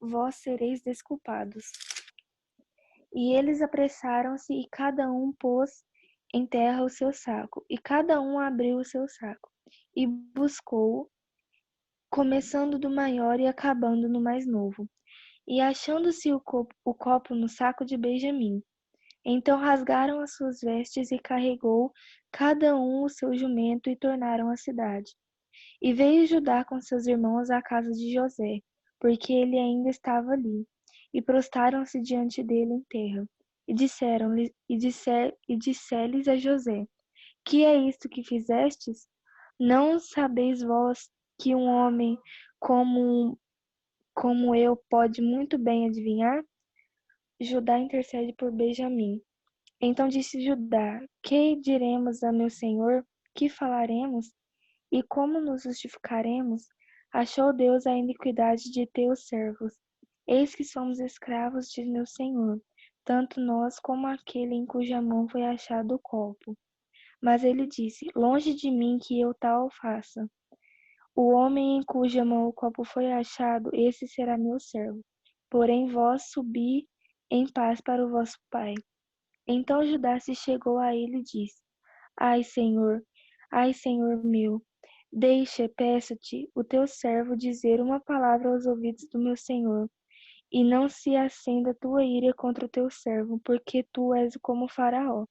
vós sereis desculpados. E eles apressaram-se, e cada um pôs em terra o seu saco, e cada um abriu o seu saco, e buscou, começando do maior e acabando no mais novo. E achando-se o copo no saco de Benjamim. Então rasgaram as suas vestes e carregou cada um o seu jumento e tornaram à cidade. E veio Judá com seus irmãos à casa de José, porque ele ainda estava ali. E prostaram-se diante dele em terra. E disseram-lhe, disse-lhes a José: Que é isto que fizestes? Não sabeis vós que um homem como eu pode muito bem adivinhar? Judá intercede por Benjamim. Então disse Judá: Que diremos a meu senhor? Que falaremos? E como nos justificaremos? Achou Deus a iniquidade de teus servos. Eis que somos escravos de meu senhor, tanto nós como aquele em cuja mão foi achado o copo. Mas ele disse: Longe de mim que eu tal faça. O homem em cuja mão o copo foi achado, esse será meu servo. Porém vós subi em paz para o vosso pai. Então Judá se chegou a ele e disse: Ai, Senhor meu, deixa, peço-te, o teu servo dizer uma palavra aos ouvidos do meu senhor, e não se acenda tua ira contra o teu servo, porque tu és como Faraó.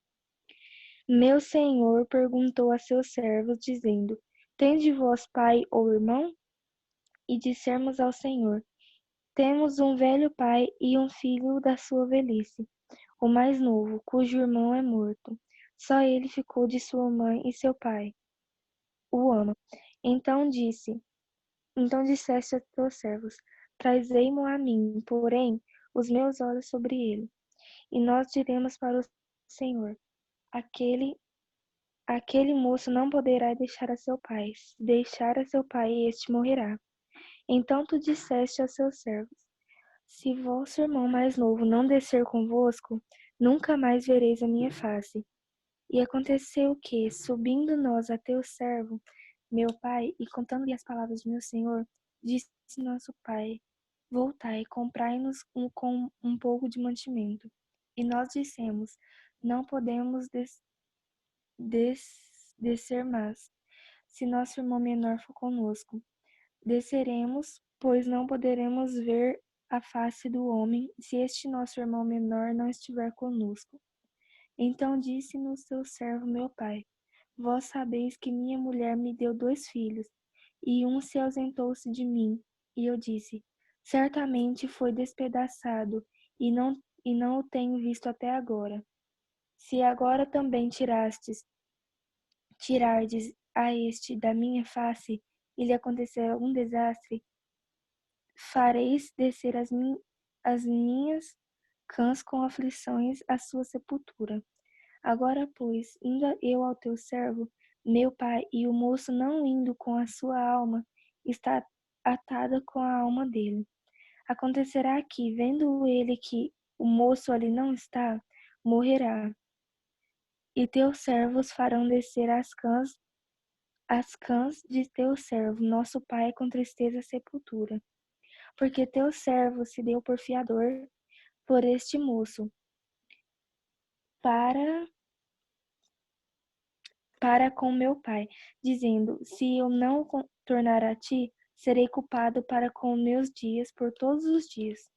Meu senhor perguntou a seus servos, dizendo: Tende vós pai ou irmão? E dissermos ao Senhor: Temos um velho pai e um filho da sua velhice, o mais novo, cujo irmão é morto. Só ele ficou de sua mãe e seu pai o ama. Então disseste a teus servos: Trazei-mo a mim, porém os meus olhos sobre ele. E nós diremos para o Senhor: Aquele moço não poderá deixar a seu pai. Se deixar a seu pai, este morrerá. Então tu disseste aos seus servos: Se vosso irmão mais novo não descer convosco, nunca mais vereis a minha face. E aconteceu que, subindo nós até o servo, meu pai, e contando-lhe as palavras de meu senhor, disse nosso pai: Voltai, comprai-nos com um pouco de mantimento. E nós dissemos: Não podemos descer mais, se nosso irmão menor for conosco. Desceremos, pois não poderemos ver a face do homem, se este nosso irmão menor não estiver conosco. Então disse-nos seu servo meu pai: Vós sabeis que minha mulher me deu 2 filhos, e um se ausentou-se de mim. E eu disse: Certamente foi despedaçado, e não o tenho visto até agora. Se agora também tirardes a este da minha face, e lhe acontecer algum desastre, fareis descer as minhas cãs com aflições à sua sepultura. Agora, pois, indo eu ao teu servo, meu pai, e o moço não indo com a sua alma, está atada com a alma dele. Acontecerá que, vendo ele que o moço ali não está, morrerá. E teus servos farão descer as cãs de teu servo, nosso pai, com tristeza à sepultura. Porque teu servo se deu por fiador por este moço, para com meu pai, dizendo: Se eu não tornar a ti, serei culpado para com meus dias por todos os dias.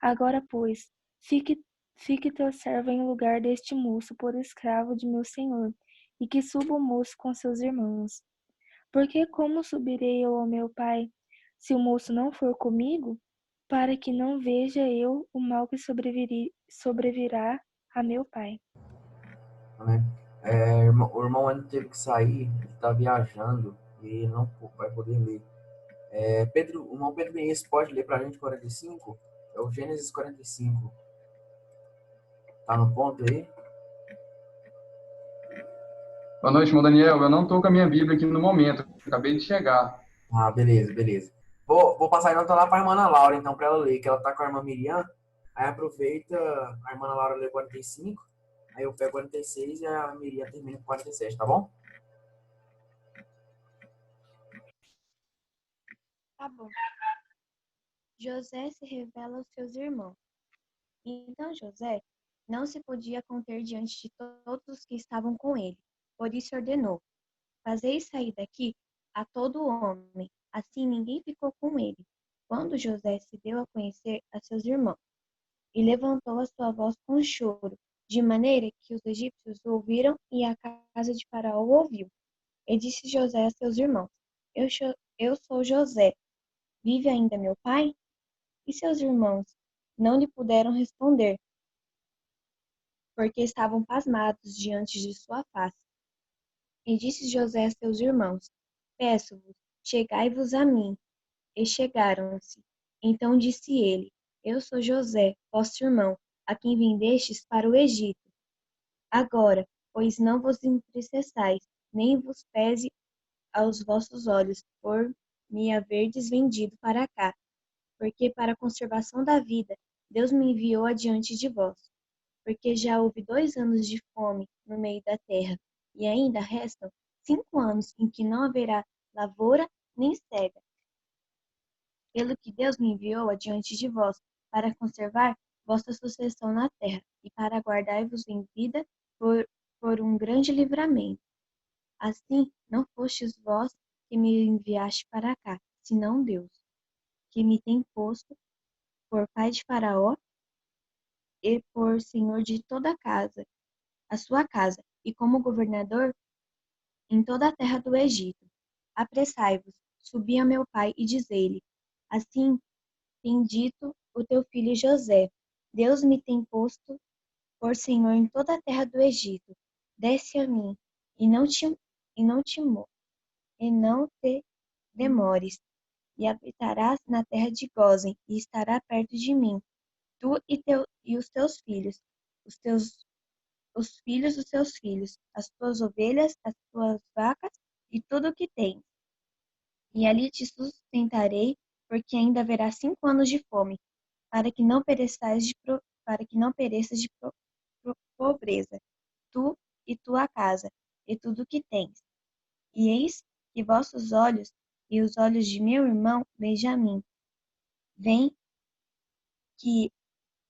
Agora, pois, fique teu servo em lugar deste moço por escravo de meu senhor, e que suba o moço com seus irmãos. Porque como subirei eu ao meu pai, se o moço não for comigo, para que não veja eu o mal que sobrevirá a meu pai? Né? O irmão ainda teve que sair, ele está viajando e não vai poder ler. O irmão Pedro Vinícius pode ler para a gente 45? É o Gênesis 45. Tá no ponto aí? Boa noite, irmão Daniel. Eu não estou com a minha Bíblia aqui no momento. Acabei de chegar. Ah, beleza, beleza. Vou passar então lá para a irmã Ana Laura, então, para ela ler, que ela tá com a irmã Miriam. Aí aproveita, a irmã Ana Laura lê 45, aí eu pego 46 e a Miriam termina com 47, tá bom? Tá bom. José se revela aos seus irmãos. Então José não se podia conter diante de todos os que estavam com ele. Por isso ordenou: Fazeis sair daqui a todo homem. Assim ninguém ficou com ele. Quando José se deu a conhecer a seus irmãos, e levantou a sua voz com choro, de maneira que os egípcios o ouviram e a casa de Faraó o ouviu. E disse José a seus irmãos: Eu sou José. Vive ainda meu pai? E seus irmãos não lhe puderam responder, porque estavam pasmados diante de sua face. E disse José a seus irmãos: Peço-vos, chegai-vos a mim. E chegaram-se. Então disse ele: Eu sou José, vosso irmão, a quem vendestes para o Egito. Agora, pois não vos entristeçais, nem vos pese aos vossos olhos por me haverdes vendido para cá, porque para a conservação da vida Deus me enviou adiante de vós. Porque já houve 2 anos de fome no meio da terra, e ainda restam 5 anos em que não haverá lavoura nem cega. Pelo que Deus me enviou adiante de vós, para conservar vossa sucessão na terra, e para guardar-vos em vida por um grande livramento. Assim, não fostes vós que me enviaste para cá, senão Deus, que me tem posto por pai de Faraó e por senhor de toda a sua casa, e como governador em toda a terra do Egito. Apressai-vos, subi a meu pai e dizei-lhe: Assim tem dito o teu filho José: Deus me tem posto por senhor em toda a terra do Egito. Desce a mim, e não te demores, e habitarás na terra de Gósen, e estará perto de mim, tu e os teus filhos, os filhos dos teus filhos, as tuas ovelhas, as tuas vacas, e tudo o que tens. E ali te sustentarei, porque ainda haverá 5 anos de fome, para que não pereças de pobreza, tu e tua casa, e tudo o que tens. E eis que vossos olhos e os olhos de meu irmão Benjamim veem que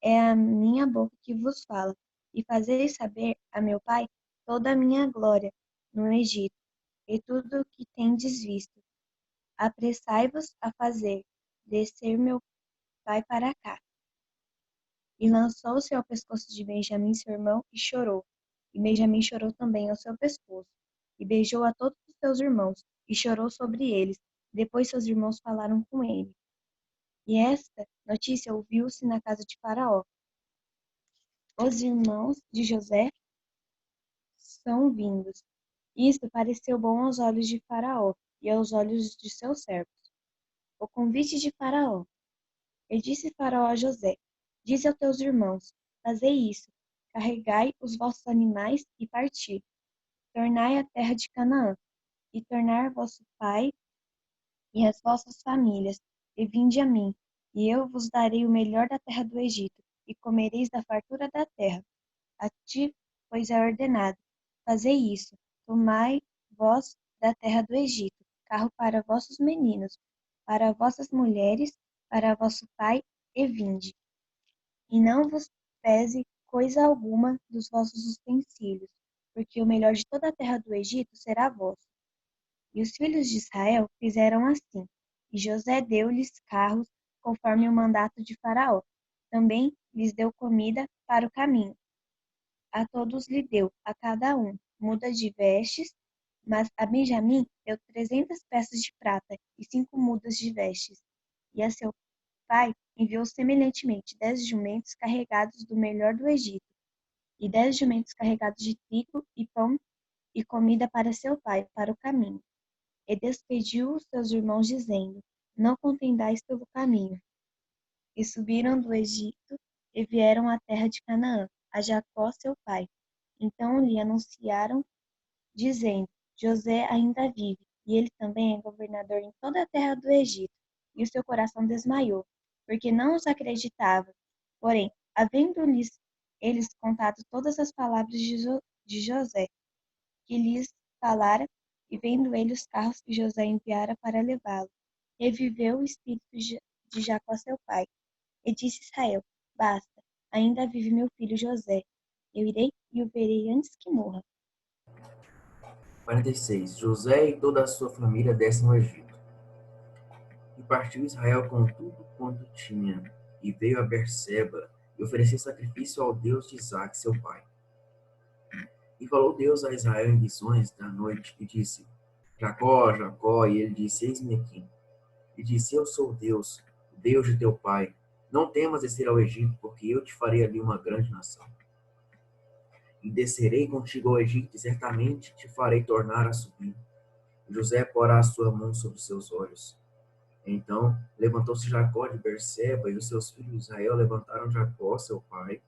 é a minha boca que vos fala, e fazeis saber a meu pai toda a minha glória no Egito, e tudo o que tendes visto. Apressai-vos a fazer descer meu pai para cá. E lançou-se ao pescoço de Benjamim, seu irmão, e chorou. E Benjamim chorou também ao seu pescoço, e beijou a todos os seus irmãos, e chorou sobre eles. Depois seus irmãos falaram com ele. E esta notícia ouviu-se na casa de Faraó. Os irmãos de José são vindos. Isto pareceu bom aos olhos de Faraó e aos olhos de seus servos. O convite de Faraó. E disse Faraó a José: Dize aos teus irmãos: Fazei isso, carregai os vossos animais e parti. Tornai a terra de Canaã, e tornar vosso pai e as vossas famílias, e vinde a mim, e eu vos darei o melhor da terra do Egito, e comereis da fartura da terra. A ti, pois é ordenado: Fazei isso, tomai vós da terra do Egito, carro para vossos meninos, para vossas mulheres, para vosso pai, e vinde. E não vos pese coisa alguma dos vossos utensílios, porque o melhor de toda a terra do Egito será vosso. E os filhos de Israel fizeram assim, e José deu-lhes carros, conforme o mandato de Faraó. Também lhes deu comida para o caminho. A todos lhe deu, a cada um, mudas de vestes, mas a Benjamim deu 300 peças de prata e 5 mudas de vestes. E a seu pai enviou semelhantemente 10 jumentos carregados do melhor do Egito, e 10 jumentos carregados de trigo e pão e comida para seu pai, para o caminho. E despediu os seus irmãos, dizendo: Não contendais pelo caminho. E subiram do Egito e vieram à terra de Canaã, a Jacó seu pai. Então lhe anunciaram, dizendo: José ainda vive, e ele também é governador em toda a terra do Egito. E o seu coração desmaiou, porque não os acreditava. Porém, havendo-lhes eles contado todas as palavras de José, que lhes falara, e vendo ele os carros que José enviara para levá-lo, reviveu o espírito de Jacó seu pai, e disse Israel: Basta, ainda vive meu filho José. Eu irei e o verei antes que morra. 46. José e toda a sua família descem ao Egito. E partiu Israel com tudo quanto tinha, e veio a Berseba, e ofereceu sacrifício ao Deus de Isaque, seu pai. E falou Deus a Israel em visões da noite, e disse: Jacó, Jacó, e ele disse: Eis-me aqui. E disse: Eu sou Deus, o Deus de teu pai. Não temas descer ao Egito, porque eu te farei ali uma grande nação. E descerei contigo ao Egito, e certamente te farei tornar a subir. José porá a sua mão sobre os seus olhos. Então levantou-se Jacó de Berseba, e os seus filhos de Israel levantaram Jacó, seu pai,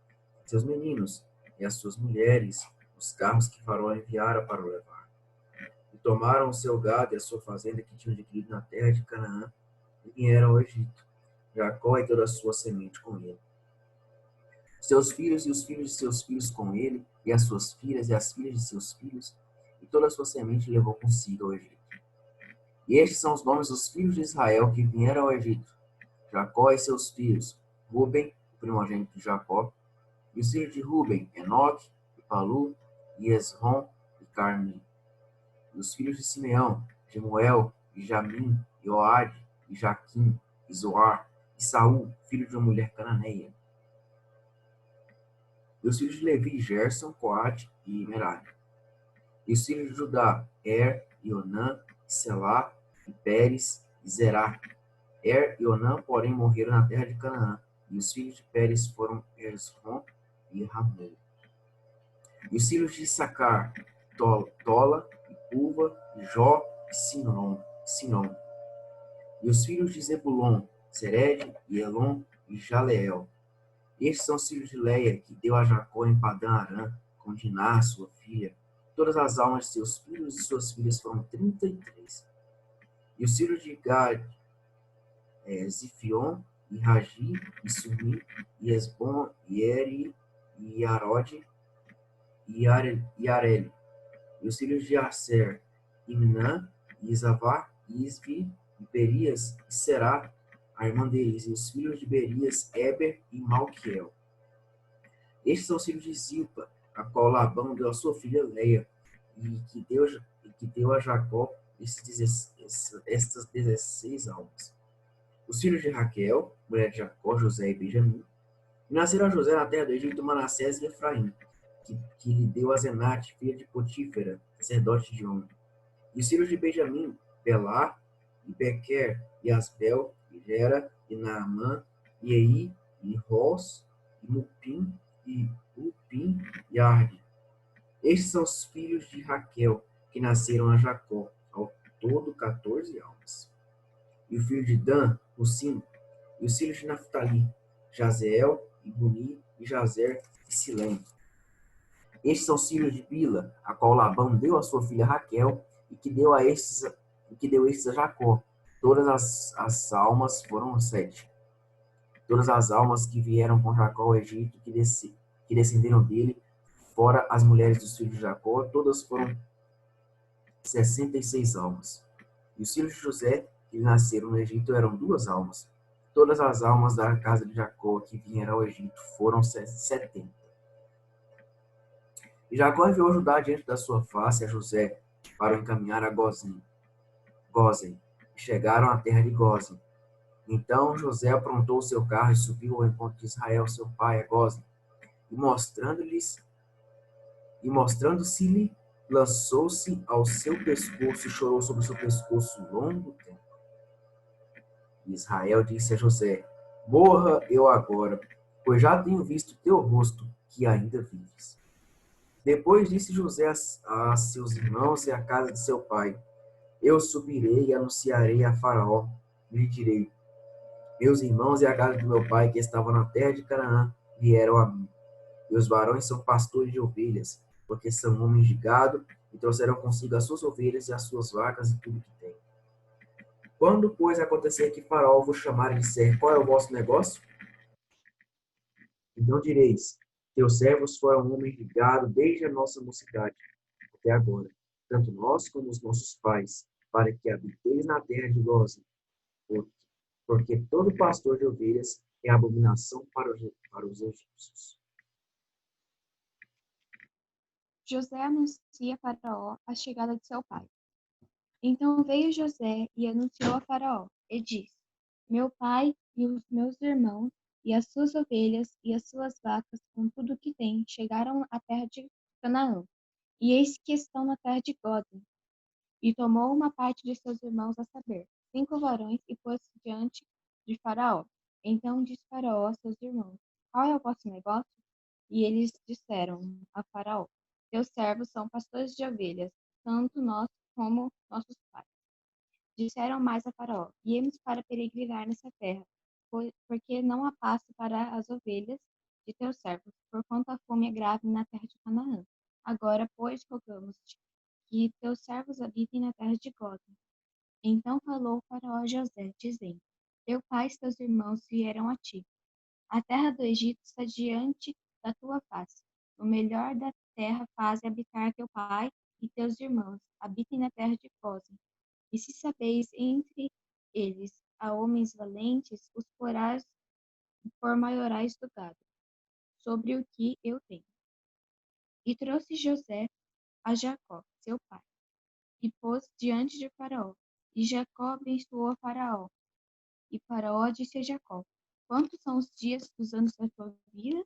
seus meninos, e as suas mulheres, os carros que Faraó enviara para o levar. E tomaram o seu gado e a sua fazenda que tinham adquirido na terra de Canaã, e vieram ao Egito, Jacó e toda a sua semente com ele. Seus filhos e os filhos de seus filhos com ele, e as suas filhas e as filhas de seus filhos, e toda a sua semente levou consigo ao Egito. E estes são os nomes dos filhos de Israel que vieram ao Egito: Jacó e seus filhos, Ruben, o primogênito de Jacó, e os filhos de Ruben, Enoque, e Palu, e Esrom, e Carmi. E os filhos de Simeão, Jemuel, e Jamim, e Oade, e Jaquim, e Zoar, e Saul, filho de uma mulher cananeia. E os filhos de Levi, Gerson, Coate e Merari. E os filhos de Judá, e Onã, e Selá, e Pérez, e Zerá. E Onã, porém, morreram na terra de Canaã, e os filhos de Pérez foram Esrom e Ramon. E os filhos de Issacar, Tola, e Puva, e Jó, e Sinom. E os filhos de Zebulon, Sered, e Elon, e Jaleel. Estes são os filhos de Leia, que deu a Jacó em Padã Arã, com Diná, sua filha. Todas as almas de seus filhos e suas filhas foram 33. E os filhos de Gad, Zifion, e Ragi, e Sumi, e Esbom, e Eri, e Arode, e Areli. E os filhos de Aser, Imnã, e Isavá, e Isvi, e Berias, e Será, a irmã deles. E os filhos de Berias, Eber e Malquiel. Estes são os filhos de Zilpa, a qual Labão deu a sua filha Leia, e que deu a Jacó estas 16 almas. Os filhos de Raquel, mulher de Jacó, José e Benjamim. E nasceram a José na terra do Egito Manassés e Efraim, que lhe deu a Zenate, filha de Potífera, sacerdote de On. E os filhos de Benjamim, Belá, e Bequer, e Asbel, e Gera, e Naamã, e Ei, e Ros, e Mupim, e Upim, e Arde. Estes são os filhos de Raquel, que nasceram a Jacó, ao todo 14 almas. E o filho de Dan, Husim, e os filhos de Naphtali, Jazeel, e Buni, e Jazer, e Silém. Estes são os filhos de Bila, a qual Labão deu a sua filha Raquel, e que deu estes a Jacó. Todas as almas foram 7. Todas as almas que vieram com Jacó ao Egito, que descenderam dele, fora as mulheres dos filhos de Jacó, todas foram 66 almas. E os filhos de José, que nasceram no Egito, eram 2 almas. Todas as almas da casa de Jacó que vieram ao Egito foram 70. E Jacó enviou Judá diante da sua face a José, para o encaminhar a Gósen. E chegaram à terra de Gósen. Então José aprontou o seu carro e subiu ao encontro de Israel, seu pai, a Gósen. E mostrando-se-lhe, lançou-se ao seu pescoço e chorou sobre o seu pescoço longo tempo. E Israel disse a José: Morra eu agora, pois já tenho visto teu rosto, que ainda vives. Depois disse José a seus irmãos e à casa de seu pai: Eu subirei e anunciarei a Faraó, e lhe direi: Meus irmãos e a casa de meu pai, que estavam na terra de Canaã, vieram a mim. E os varões são pastores de ovelhas, porque são homens de gado, e trouxeram consigo as suas ovelhas e as suas vacas e tudo que têm. Quando, pois, acontecer que Faraó vos chamar e disser: Qual é o vosso negócio? Então direis: Teus servos foram homens de gado desde a nossa mocidade até agora, tanto nós como os nossos pais, para que habiteis na terra de Gósen, porque todo pastor de ovelhas é abominação para os egípcios. José anuncia a Faraó a chegada de seu pai. Então veio José e anunciou a Faraó, e disse: Meu pai e os meus irmãos, e as suas ovelhas e as suas vacas, com tudo o que têm, chegaram à terra de Canaã, e eis que estão na terra de Gósen. E tomou uma parte de seus irmãos, a saber, 5 varões, e pôs-se diante de Faraó. Então disse Faraó a seus irmãos: Qual é o vosso negócio? E eles disseram a Faraó: Teus servos são pastores de ovelhas, tanto nós como nossos pais. Disseram mais a Faraó: Viemos para peregrinar nessa terra, porque não há pasto para as ovelhas de teus servos, porquanto a fome é grave na terra de Canaã. Agora, pois, rogamos-te que teus servos habitem na terra de Gósen. Então falou Faraó a José, dizendo: Teu pai e teus irmãos vieram a ti. A terra do Egito está diante da tua face. O melhor da terra faze habitar teu pai e teus irmãos. Habitem na terra de Gósen. E se sabeis entre eles a homens valentes, os porás por maiorais do gado, sobre o que eu tenho. E trouxe José a Jacó, seu pai, e pôs diante de Faraó. E Jacó abençoou a Faraó. E Faraó disse a Jacó: Quantos são os dias dos anos da tua vida?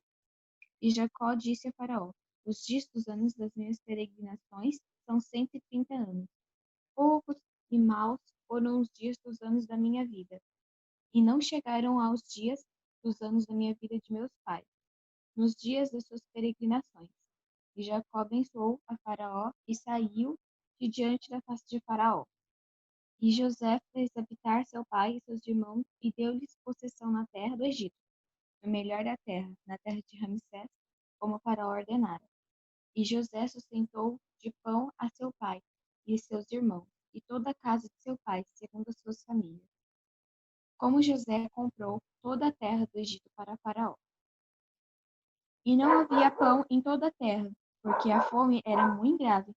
E Jacó disse a Faraó: Os dias dos anos das minhas peregrinações são 130 anos. Poucos e maus foram os dias dos anos da minha vida, e não chegaram aos dias dos anos da minha vida de meus pais, nos dias das suas peregrinações. E Jacó abençoou a Faraó e saiu de diante da face de Faraó. E José fez habitar seu pai e seus irmãos e deu-lhes possessão na terra do Egito, no melhor da terra, na terra de Ramsés, como Faraó ordenara. E José sustentou de pão a seu pai e seus irmãos, e toda a casa de seu pai, segundo as suas famílias. como José comprou toda a terra do Egito para Faraó. E não havia pão em toda a terra, porque a fome era muito grave,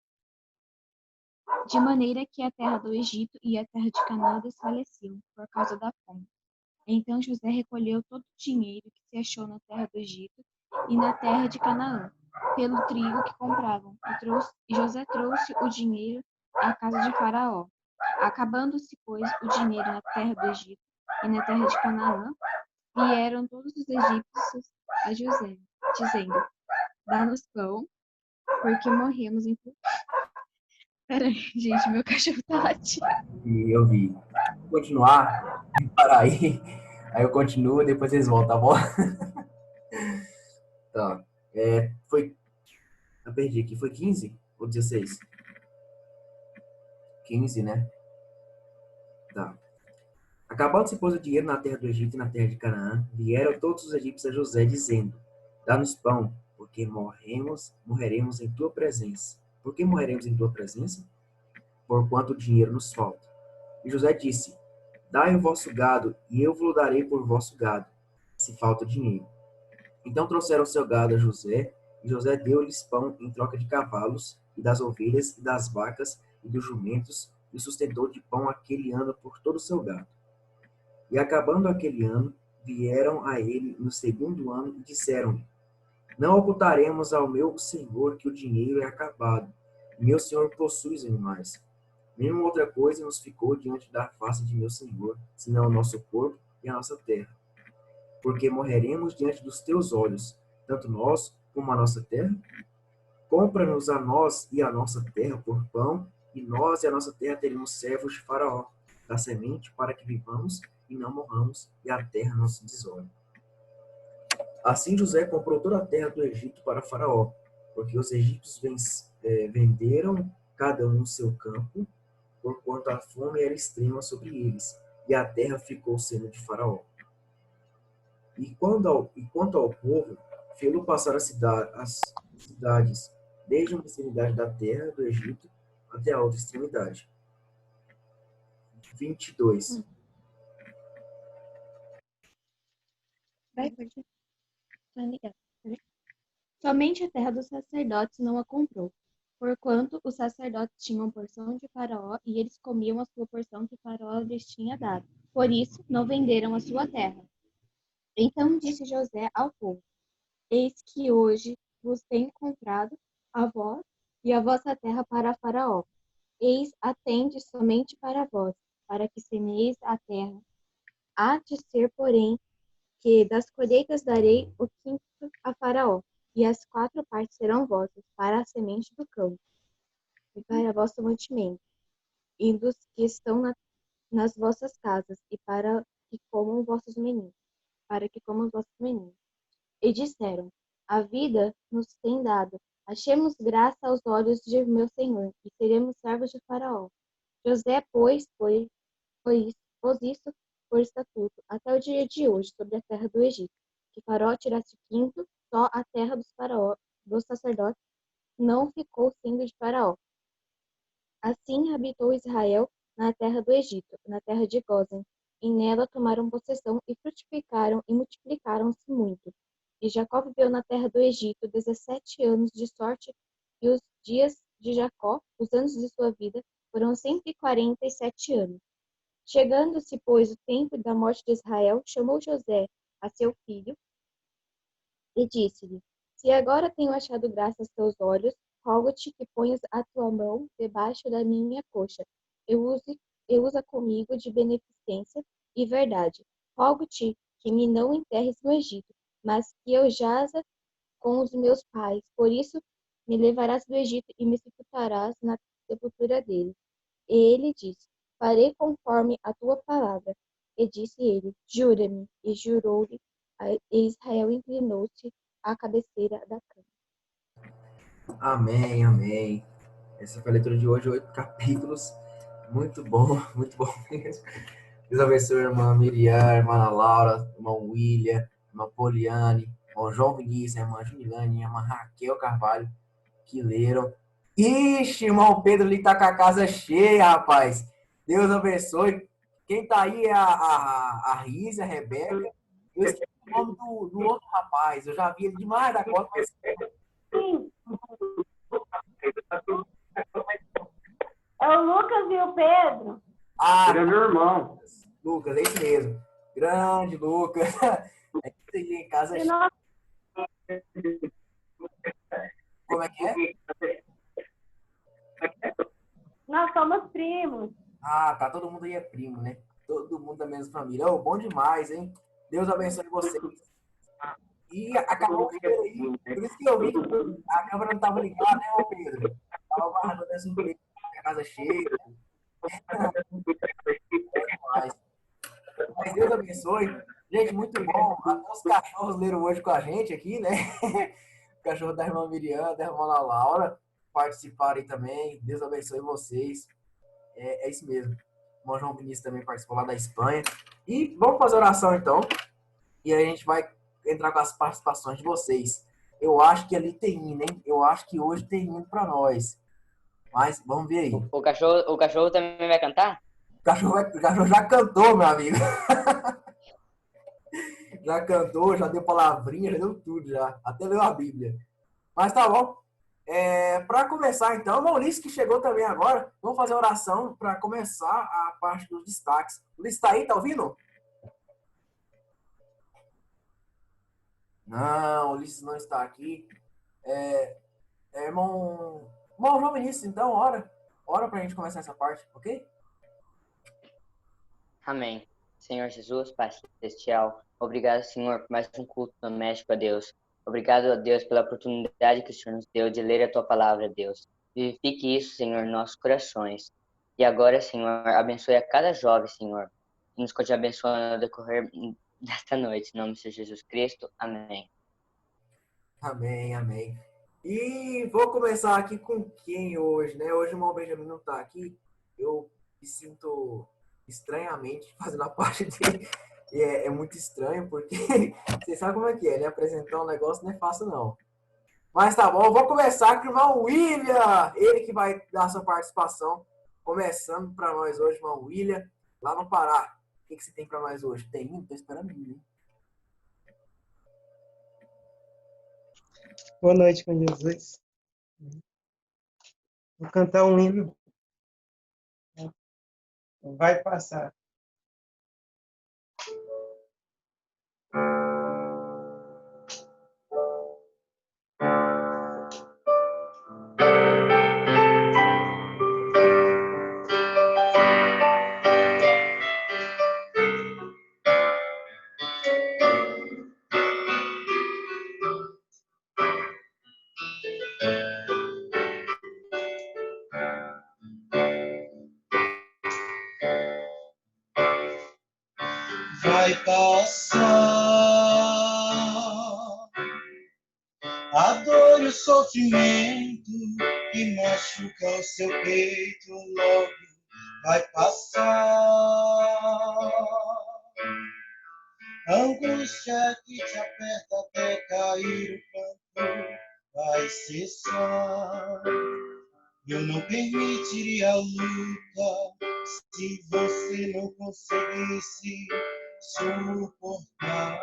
de maneira que a terra do Egito e a terra de Canaã desfaleciam por causa da fome. Então José recolheu todo o dinheiro que se achou na terra do Egito e na terra de Canaã, pelo trigo que compravam, e José trouxe o dinheiro à casa de Faraó. Acabando-se, pois, o dinheiro na terra do Egito e na terra de Canaã, vieram todos os egípcios a José, dizendo: dá-nos pão, porque morremos em fome. Peraí, gente, meu cachorro tá latindo. E eu vi. Vou continuar, parar aí. Aí eu continuo e depois eles voltam, tá bom? Tá. Foi. Eu perdi aqui. Foi 15 ou 16? 15, né? Tá. Acabando-se, pois, o dinheiro na terra do Egito e na terra de Canaã, vieram todos os egípcios a José, dizendo: dá-nos pão, porque morreremos em tua presença. Por que morreremos em tua presença? Porquanto o dinheiro nos falta. E José disse: dai o vosso gado, e eu vos darei por vosso gado, se falta dinheiro. Então trouxeram o seu gado a José, e José deu-lhes pão em troca de cavalos, e das ovelhas, e das vacas, e dos jumentos, e sustentou de pão aquele ano por todo o seu gado. E acabando aquele ano, vieram a ele no segundo ano e disseram-lhe: não ocultaremos ao meu senhor que o dinheiro é acabado, e meu senhor possui os animais. Nenhuma outra coisa nos ficou diante da face de meu senhor, senão o nosso corpo e a nossa terra. Porque morreremos diante dos teus olhos, tanto nós como a nossa terra. Compra-nos a nós e a nossa terra por pão, e nós e a nossa terra teremos servos de Faraó, da semente para que vivamos e não morramos, e a terra não se desole. Assim José comprou toda a terra do Egito para Faraó, porque os egípcios venderam cada um o seu campo, porquanto a fome era extrema sobre eles, e a terra ficou sendo de Faraó. E quanto ao povo, fê-lo passar as cidades, desde uma extremidade da terra do Egito até a outra extremidade. 22. Vai, pode ir. Tá ligado. Somente a terra dos sacerdotes não a comprou, porquanto os sacerdotes tinham porção de Faraó e eles comiam a sua porção que Faraó lhes tinha dado. Por isso, não venderam a sua terra. Então disse José ao povo: eis que hoje vos tenho comprado a vós e a vossa terra para Faraó. Eis atende somente para vós, para que semeis a terra. Há de ser, porém, que das colheitas darei o quinto a Faraó, e as 4 partes serão vossas, para a semente do campo, e para vosso mantimento, e dos que estão nas vossas casas, e para que comam vossos meninos. E disseram: a vida nos tem dado, achemos graça aos olhos de meu senhor, e seremos servos de Faraó. José, pois, pôs isso por estatuto, até o dia de hoje, sobre a terra do Egito, que Faraó tirasse o quinto, só a terra dos sacerdotes, não ficou sendo de Faraó. Assim habitou Israel na terra do Egito, na terra de Gósen, e nela tomaram possessão e frutificaram e multiplicaram-se muito. E Jacó viveu na terra do Egito 17 anos de sorte, e os dias de Jacó, os anos de sua vida, foram 147 anos. Chegando-se, pois, o tempo da morte de Israel, chamou José a seu filho e disse-lhe: se agora tenho achado graça aos teus olhos, rogo-te que ponhas a tua mão debaixo da minha coxa, e usa comigo de beneficência e verdade. Rogo-te que me não enterres no Egito, mas que eu jaza com os meus pais. Por isso me levarás do Egito e me sepultarás na sepultura dele. E ele disse: farei conforme a tua palavra. E disse ele: jura-me. E jurou-lhe. E Israel inclinou-se à cabeceira da cama. Amém, amém. Essa foi a leitura de hoje, 8 capítulos. Muito bom mesmo. Deus abençoe a irmã Miriam, a irmã Ana Laura, irmão William, irmã Poliane, irmão João Vinícius, a irmã Junilane, a irmã Raquel Carvalho, que leram. Ixi, irmão Pedro ali tá com a casa cheia, rapaz. Deus abençoe. Quem tá aí é a Rízia, a Rebeca. Eu esqueci o nome do outro rapaz. Eu já vi ele demais da conta, mas... Sim. É o Lucas e o Pedro. Ah, Ele é meu irmão. Lucas, é isso mesmo. Grande Lucas. É isso aí, em casa. E nós, Como é que é? nós somos primos. Ah, tá. Todo mundo aí é primo, né? Todo mundo da mesma família. Oh, bom demais, hein? Deus abençoe vocês. E acabou o Pedro aí. Por isso que eu vi que a câmera não tava ligada, né, ô Pedro? Tava guardando essa surpresa. A casa cheia. Bom demais. Mas Deus abençoe. Gente, muito bom. Até os cachorros leram hoje com a gente aqui, né? O cachorro da irmã Miriam, da irmã Laura participaram aí também. Deus abençoe vocês. É isso mesmo. O irmão João Vinícius também participou lá da Espanha. E vamos fazer oração então. E aí a gente vai entrar com as participações de vocês. Eu acho que ali tem hino, hein? Eu acho que hoje tem hino para nós. Mas vamos ver aí. O cachorro também vai cantar? O cachorro já cantou, meu amigo. Já cantou, já deu palavrinha, já deu tudo já. Até leu a Bíblia. Mas tá bom. Para começar, então, o Maurício que chegou também agora, vamos fazer a oração para começar a parte dos destaques. O Ulisses tá aí, tá ouvindo? Não, o Ulisses não está aqui. Irmão João Vinícius, então, ora para a gente começar essa parte, ok? Amém. Senhor Jesus, Pai Celestial, obrigado, Senhor, por mais um culto doméstico, a Deus. Obrigado, a Deus, pela oportunidade que o Senhor nos deu de ler a Tua palavra, Deus. Vivifique isso, Senhor, em nossos corações. E agora, Senhor, abençoe a cada jovem, Senhor, e nos continue abençoando no decorrer desta noite. Em nome de Jesus Cristo. Amém. Amém, amém. E vou começar aqui com quem hoje, né? Hoje o irmão Benjamin não está aqui. Eu me sinto estranhamente fazendo a parte dele. É muito estranho, porque vocês sabem como é que é, né? Apresentar um negócio não é fácil, não. Mas tá bom, eu vou começar com o irmão William. Ele que vai dar sua participação. Começando para nós hoje, irmão William, lá no Pará. O que você tem para nós hoje? Tem hino? Tô esperando hino, hein? Boa noite com Jesus. Vou cantar um hino. Vai passar. Vai passar a dor e o sofrimento que machuca o seu peito, logo vai passar. A angústia que te aperta até cair o pranto vai cessar. Eu não permitiria a luta se você não conseguisse suportar.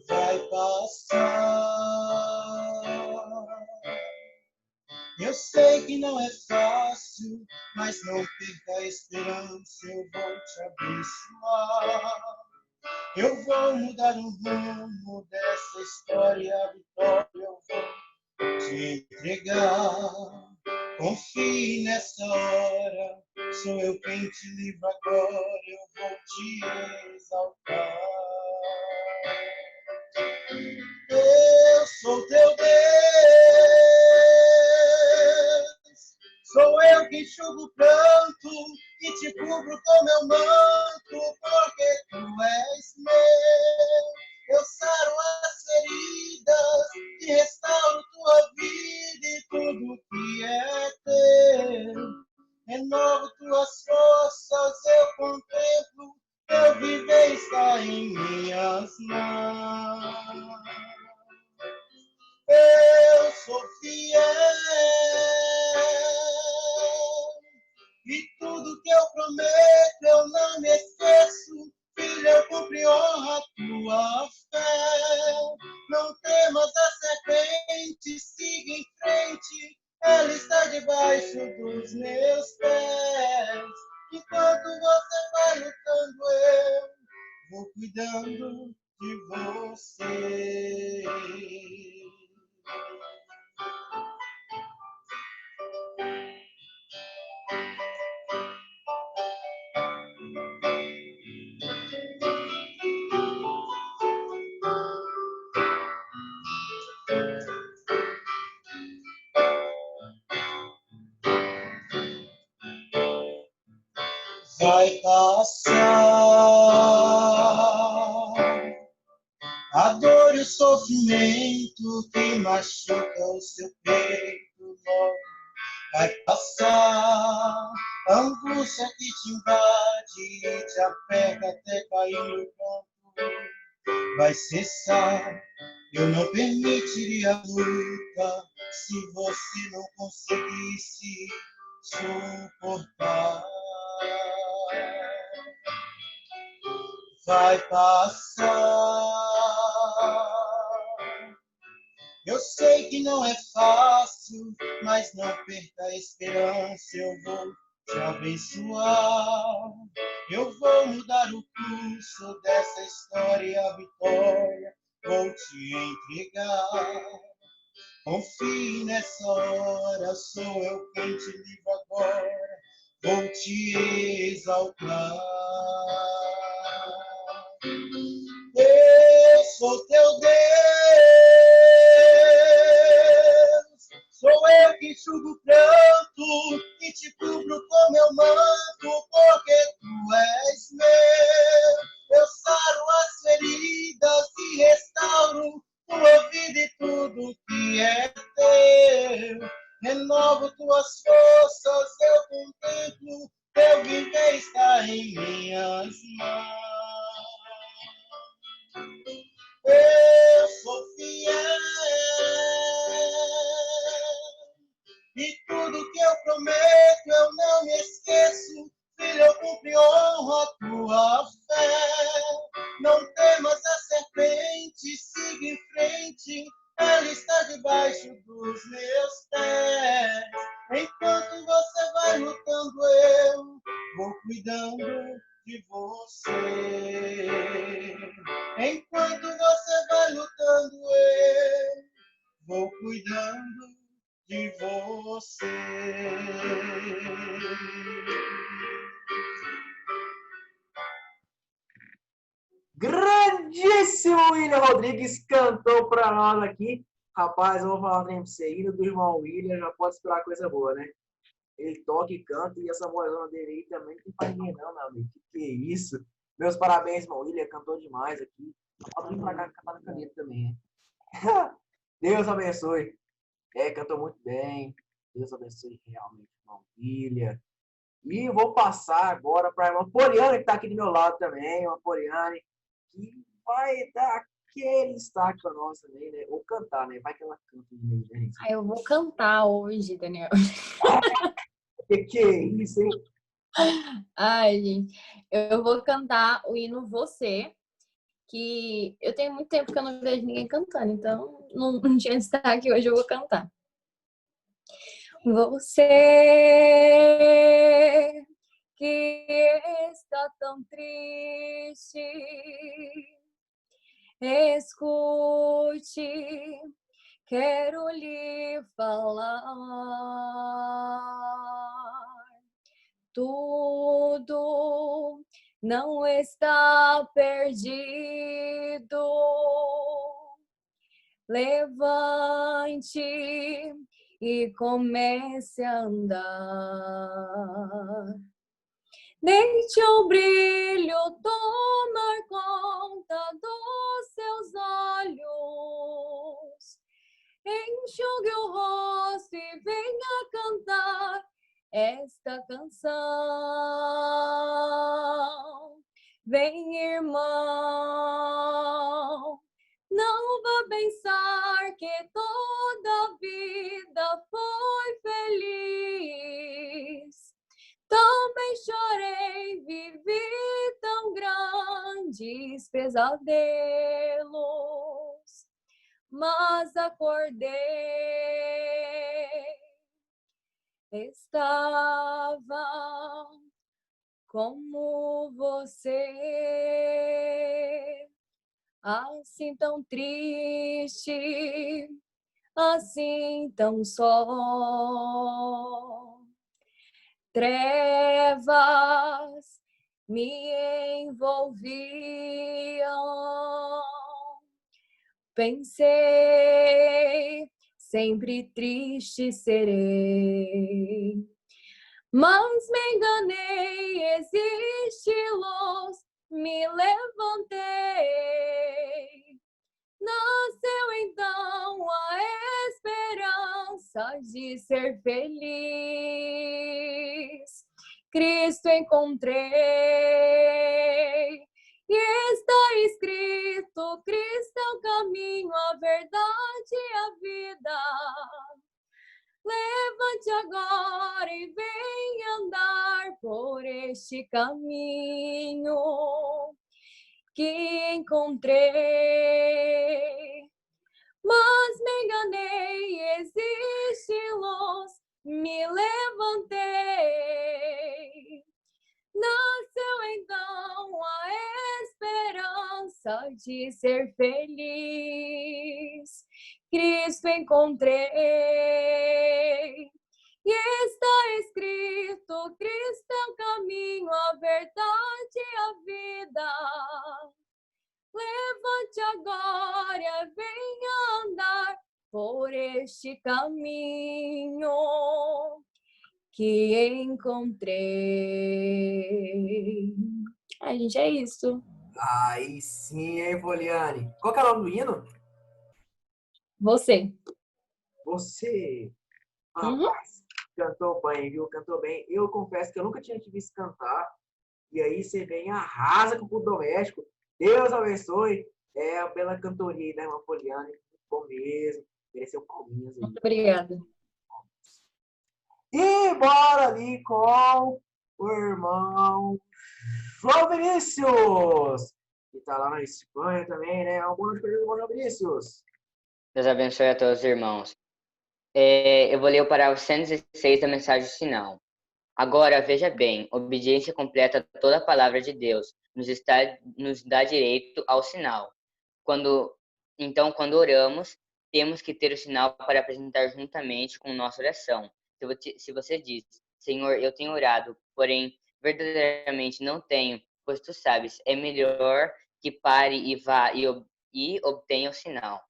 Vai passar. Eu sei que não é fácil, mas não perca a esperança, eu vou te abençoar. Eu vou mudar o rumo dessa história, a vitória eu vou te entregar. Confie nessa hora, sou eu quem te livra agora, eu vou te exaltar. Eu sou teu Deus, sou eu que enxugo o pranto e te cubro com meu manto, porque tu és meu. Eu saro as feridas e restauro tua vida e tudo que é teu. Renovo tuas forças, eu contemplo, teu viver está em minhas mãos. Eu sou fiel, que eu prometo eu não me esqueço. Filho, eu cumpri, honra a tua fé. Não temas a serpente, siga em frente. Ela está debaixo dos meus pés. Enquanto você vai lutando, eu vou cuidando de você. Vai passar a dor e o sofrimento que machuca o seu peito. Vai passar a angústia que te invade e te aperta até cair no canto. Vai cessar, eu não permitiria a luta se você não conseguisse suportar. Vai passar. Eu sei que não é fácil, mas não perca a esperança. Eu vou te abençoar. Eu vou mudar o curso dessa história, a vitória vou te entregar. Confie nessa hora, sou eu quem te livro agora. Vou te exaltar. Eu sou teu Deus, sou eu que enxugo o pranto e te cubro com meu manto, porque tu és meu. Eu saro as feridas e restauro tua vida e tudo que é teu. Renovo tuas forças, eu contemplo teu viver está em minhas mãos. Eu sou fiel e tudo que eu prometo eu não me esqueço. Filho, eu cumpro e honro a tua fé. Não temas a serpente, siga em frente. Ela está debaixo dos meus pés. Enquanto você vai lutando, eu vou cuidando de você. Enquanto você vai lutando, eu vou cuidando de você. Grandíssimo William Rodrigues cantou para nós aqui. Rapaz, eu vou falar um trem pra você aí, do irmão William, já pode esperar coisa boa, né? Ele toca e canta, e essa vozona dele aí também não tem pra ninguém não, meu amigo. Que é isso? Meus parabéns, irmão William, cantou demais aqui. Pode vir pra cá cantar na caneta também, hein? Deus abençoe. Cantou muito bem. Deus abençoe realmente, irmão William. E eu vou passar agora para a irmã Poliane, que está aqui do meu lado também, uma Poliane, que vai dar aquele destaque para nós também, né? Ou cantar, né? Vai que ela canta no meio, né? Eu vou cantar hoje, Daniel. Que é isso, hein? Ai, gente, eu vou cantar o hino Você, que eu tenho muito tempo que eu não vejo ninguém cantando, então não tinha destaque, hoje eu vou cantar. Você que está tão triste, escute, quero lhe falar. Tudo não está perdido. Levante e comece a andar. Deixe o brilho tomar conta dos seus olhos. Enxugue o rosto e venha cantar esta canção. Vem, irmão, não vá pensar que toda a vida foi feliz. Também chora grandes pesadelos, mas acordei. Estava como você, assim tão triste, assim tão só. Trevas me envolviam. Pensei, sempre triste serei. Mas me enganei, existe luz, me levantei. Nasceu então a esperança de ser feliz. Cristo encontrei. E está escrito, Cristo é o caminho, a verdade e a vida. Levante agora e venha andar por este caminho que encontrei. Mas me enganei, existe luz, me levantei. Nasceu então a esperança de ser feliz. Cristo encontrei. E está escrito, Cristo é o caminho, a verdade e a vida. Levante agora, venha andar por este caminho que encontrei. Ai, gente, é isso. Aí sim, hein, Poliane? Qual que é o nome do hino? Você. Você, Uhum. rapaz, cantou bem, viu? Cantou bem. Eu confesso que eu nunca tinha te visto cantar. E aí você vem e arrasa com o culto doméstico. Deus abençoe. É pela cantoria aí da irmã Poliane. Muito bom mesmo. Mereceu palminhas aí. Muito obrigada. E bora ali com o irmão João Vinícius. Que tá lá na Espanha também, né? Um bom dia, irmão João Vinícius. Deus abençoe a todos os irmãos. Eu vou ler o parágrafo 116 da mensagem final. Agora, veja bem, obediência completa a toda a palavra de Deus nos dá direito ao sinal. Então, quando oramos, temos que ter o sinal para apresentar juntamente com nossa oração. Se você diz, Senhor, eu tenho orado, porém, verdadeiramente não tenho, pois tu sabes, é melhor que pare e vá e obtenha o sinal.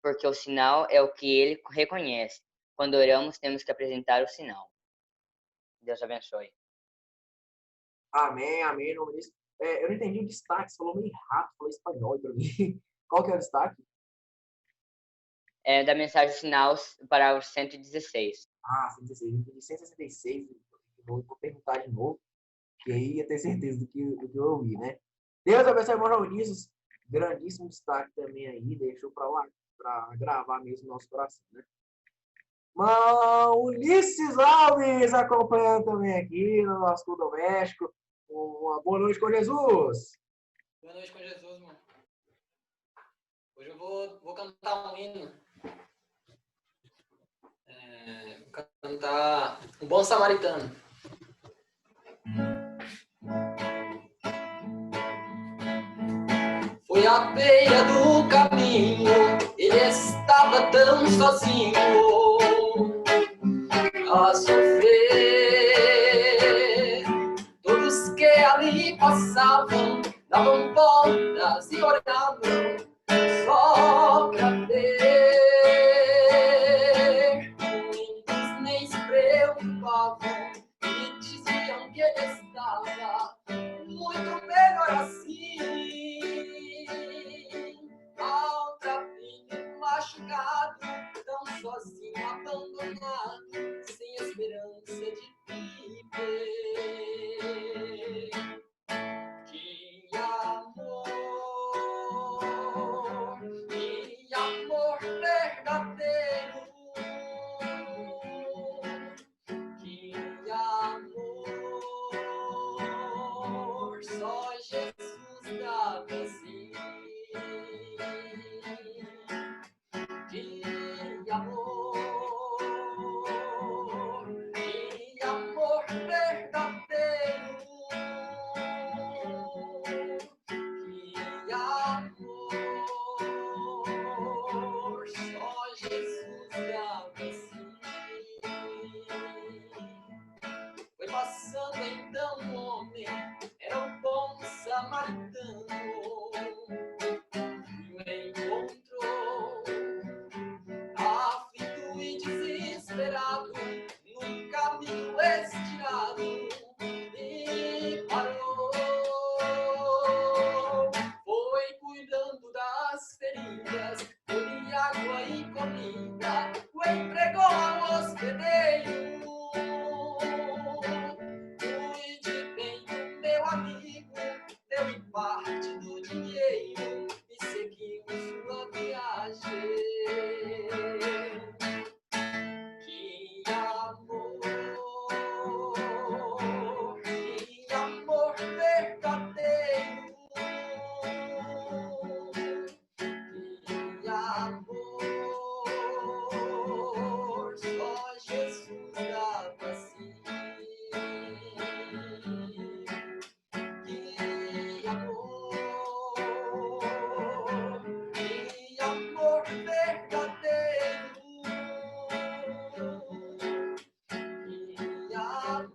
Porque o sinal é o que ele reconhece. Quando oramos, temos que apresentar o sinal. Deus abençoe. Amém, amém. Não, eu não entendi o destaque. Você falou meio rápido, falou espanhol para mim. Qual que é o destaque? É da mensagem final, parágrafo 116. 116. Eu entendi 166. Vou perguntar de novo, que aí ia ter certeza do que eu ouvi, né? Deus abençoe, irmão João Vinícius. Grandíssimo destaque também aí. Deixou para lá, para gravar mesmo no nosso coração, né? Ulisses Alves acompanhando também aqui no nosso culto doméstico. Uma boa noite com Jesus. Boa noite com Jesus, mano. Hoje eu vou cantar um hino. Vou cantar Um Bom Samaritano. Foi à beira do caminho, ele estava tão sozinho a sofrer. Todos que ali passavam davam voltas e oravam só pra ver. Muitos nem se preocupavam e diziam que ele estava muito melhor assim. Altamente machucado, tão sozinho, abandonado, sem esperança de viver. Que amor verdadeiro. Que amor havia um homem, era um bom samaritano, e o encontrou, aflito e desesperado, num caminho estirado, e parou. Foi cuidando das feridas, colhe água e comida, o entregou ao hospedeiro. Cuide bem do meu amigo, deu parte do dinheiro e seguimos sua viagem. Que amor verdadeiro. Que amor, só Jesus dava assim. Que amor verdadeiro. Que amor,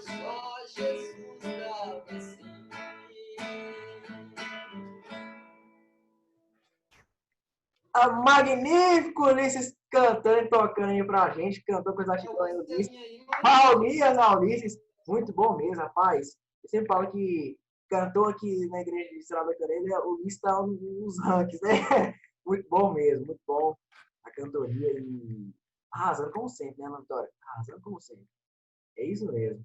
só Jesus dava assim. A magnífico Ulisses cantando e tocando aí pra gente, cantou com exatidão aí, Ulisses. Ulisses, muito bom mesmo, rapaz. Eu sempre falo que cantou aqui na igreja de Estrada da Caneira, o Ulisses tá nos rankings, né? Muito bom mesmo, muito bom. A cantoria e arrasando como sempre, né, Vitória? Arrasando como sempre. É isso mesmo.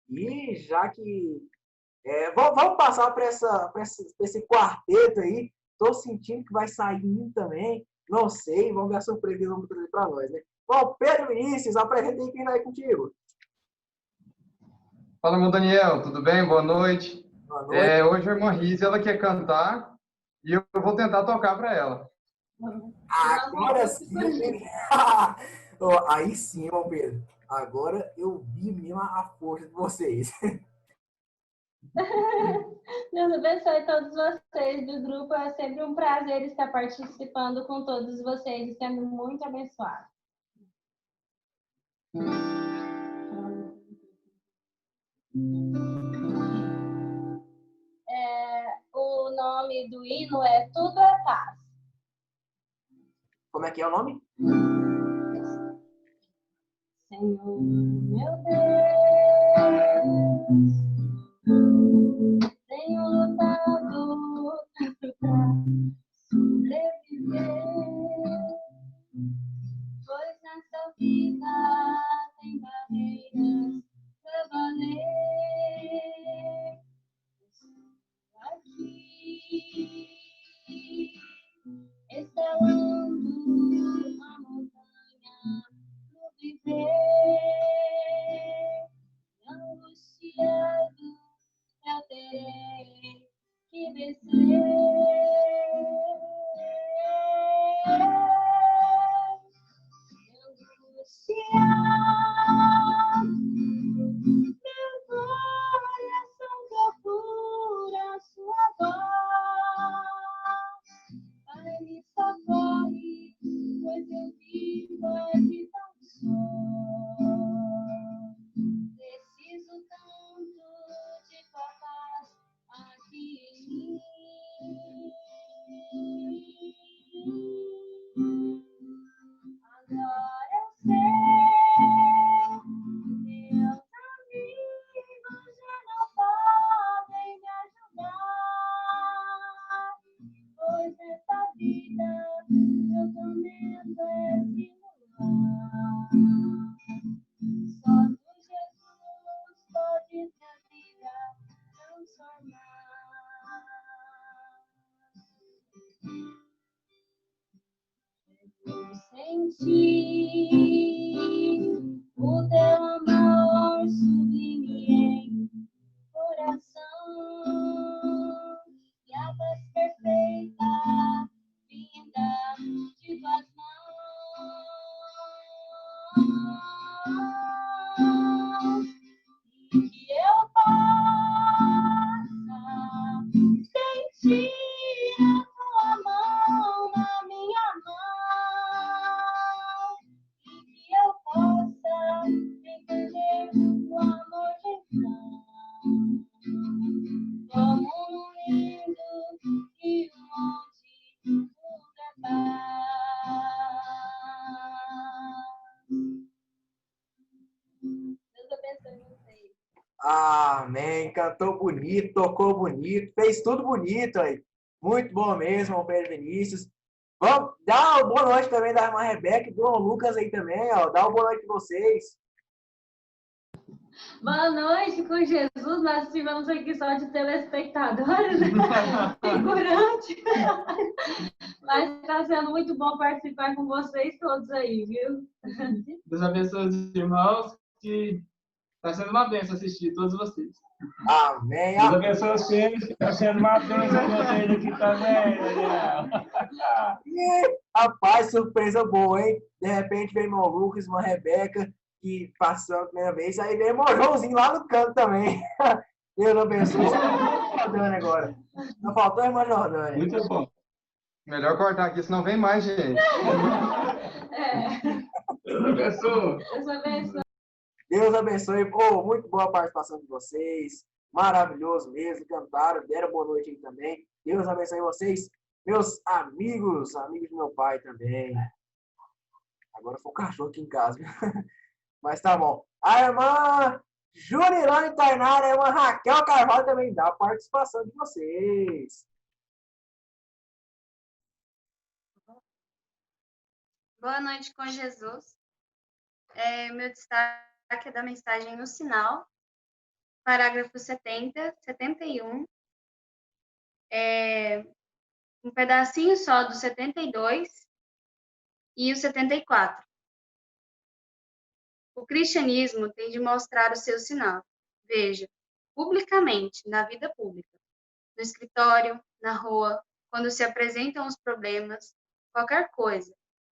E já que... vamos passar para esse quarteto aí. Tô sentindo que vai sair um também. Não sei, vamos ver a surpresa que eles vão trazer para nós, né? Bom, Pedro Vinícius, apresenta aí quem vai contigo. Fala, meu Daniel, tudo bem? Boa noite. Boa noite. Hoje a irmã Rise, ela quer cantar e eu vou tentar tocar para ela. Agora sim. Aí sim, irmão Pedro. Agora eu vi mesmo a força de vocês. Deus abençoe todos vocês do grupo. É sempre um prazer estar participando com todos vocês e sendo muito abençoado. O nome do hino é Tudo é Paz. Como é que é o nome? Senhor, meu Deus, tenho lutado tanto pra sobreviver, pois nessa vida tem barreiras pra valer. Aqui, escalando a montanha do viver, Amém. Cantou bonito, tocou bonito, fez tudo bonito aí. Muito bom mesmo, o Pedro Vinícius. Vamos dar uma boa noite também da irmã Rebeca e do Lucas aí também, ó. Dá uma boa noite pra vocês. Boa noite com Jesus, nós estivemos aqui só de telespectadores, figurante. Mas está sendo muito bom participar com vocês todos aí, viu? Deus abençoe os irmãos, que está sendo uma bênção assistir todos vocês. Amém. Deus abençoe vocês, que está sendo uma bênção vocês aqui também, Daniel. Rapaz, surpresa boa, hein? De repente vem irmão Lucas, irmã Rebeca, que passou a primeira vez, aí vem irmão Joãozinho lá no canto também. Deus abençoe. Jordânia agora. Não faltou a irmã Jordânia. Muito bom. Melhor cortar aqui, senão vem mais gente. Deus abençoe. Deus abençoe. Deus abençoe. Pô, muito boa a participação de vocês. Maravilhoso mesmo. Cantaram, deram boa noite aí também. Deus abençoe vocês. Meus amigos do meu pai também. Agora foi o cachorro aqui em casa. Mas tá bom. A irmã Jurilane Tainara, a irmã Raquel Carvalho também dá a participação de vocês. Boa noite com Jesus. Meu destaque é da mensagem no sinal, parágrafo 70, 71, um pedacinho só do 72 e o 74. O cristianismo tem de mostrar o seu sinal. Veja, publicamente, na vida pública, no escritório, na rua, quando se apresentam os problemas, qualquer coisa,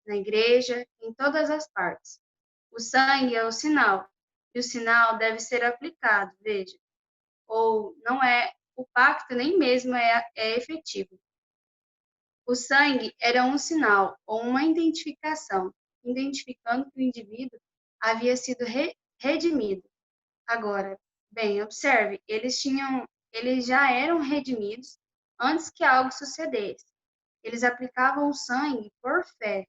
na igreja, em todas as partes. O sangue é o sinal, e o sinal deve ser aplicado, veja. Ou não é, o pacto nem mesmo é efetivo. O sangue era um sinal, ou uma identificação, identificando que o indivíduo havia sido redimido. Agora, bem, observe, eles já eram redimidos antes que algo sucedesse. Eles aplicavam o sangue por fé.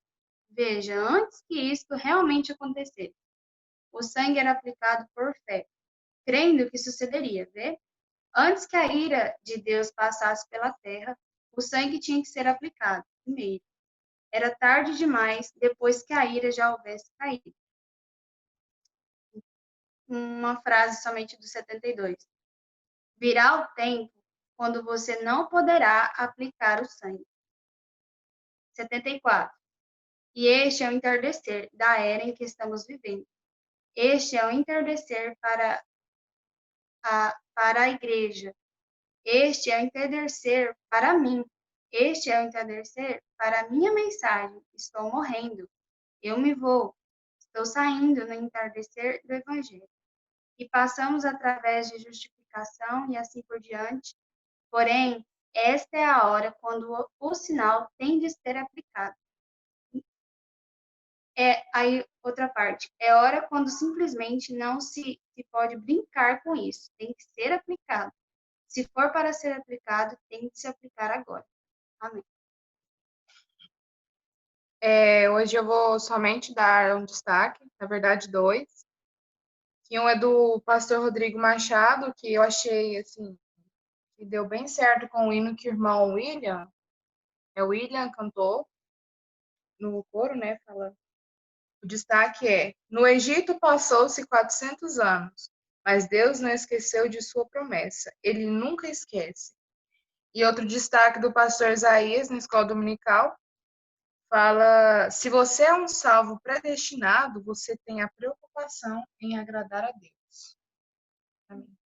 Veja, antes que isto realmente acontecesse. O sangue era aplicado por fé, crendo que sucederia, vê? Antes que a ira de Deus passasse pela terra, o sangue tinha que ser aplicado primeiro. Era tarde demais, depois que a ira já houvesse caído. Uma frase somente do 72. Virá o tempo quando você não poderá aplicar o sangue. 74. E este é o entardecer da era em que estamos vivendo. Este é o entardecer para a igreja. Este é o entardecer para mim. Este é o entardecer para a minha mensagem. Estou morrendo. Eu me vou. Estou saindo no entardecer do Evangelho. E passamos através de justificação e assim por diante. Porém, esta é a hora quando o sinal tem de ser aplicado. Aí, outra parte. É hora quando simplesmente não se pode brincar com isso. Tem que ser aplicado. Se for para ser aplicado, tem que se aplicar agora. Amém. Hoje eu vou somente dar um destaque, na verdade, dois. Que um é do pastor Rodrigo Machado, que eu achei, assim, que deu bem certo com o hino que o irmão William cantou no coro, né? Fala. O destaque é: no Egito passou-se 400 anos, mas Deus não esqueceu de sua promessa. Ele nunca esquece. E outro destaque do pastor Isaías, na escola dominical, fala: se você é um salvo predestinado, você tem a preocupação em agradar a Deus. Amém.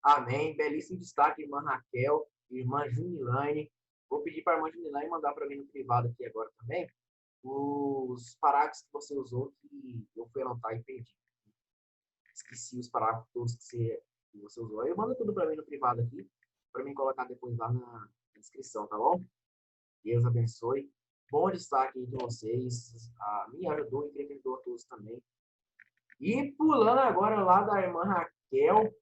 Amém. Belíssimo destaque, irmã Raquel, irmã Junilane. Vou pedir para a irmã Junilane mandar para mim no privado aqui agora também os parágrafos que você usou, que eu fui anotar e perdi. Esqueci os parágrafos todos que você usou. Aí manda tudo para mim no privado aqui, para mim colocar depois lá na descrição, tá bom? Deus abençoe. Bom destaque de vocês. Me ajudou e creio que ajudou a todos também. E pulando agora lá da irmã Raquel,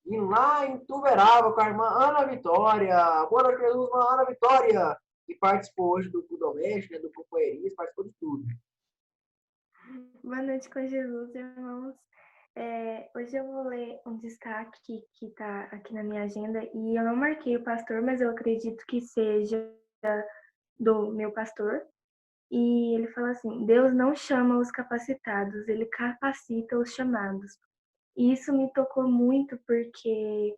e lá em Tuverava com a irmã Ana Vitória. Boa noite, Jesus, irmã Ana Vitória, que participou hoje do doméstico, né, do companheirismo, participou de tudo. Boa noite com Jesus, irmãos. Hoje eu vou ler um destaque que está aqui na minha agenda e eu não marquei o pastor, mas eu acredito que seja do meu pastor. E ele fala assim: Deus não chama os capacitados, ele capacita os chamados. E isso me tocou muito porque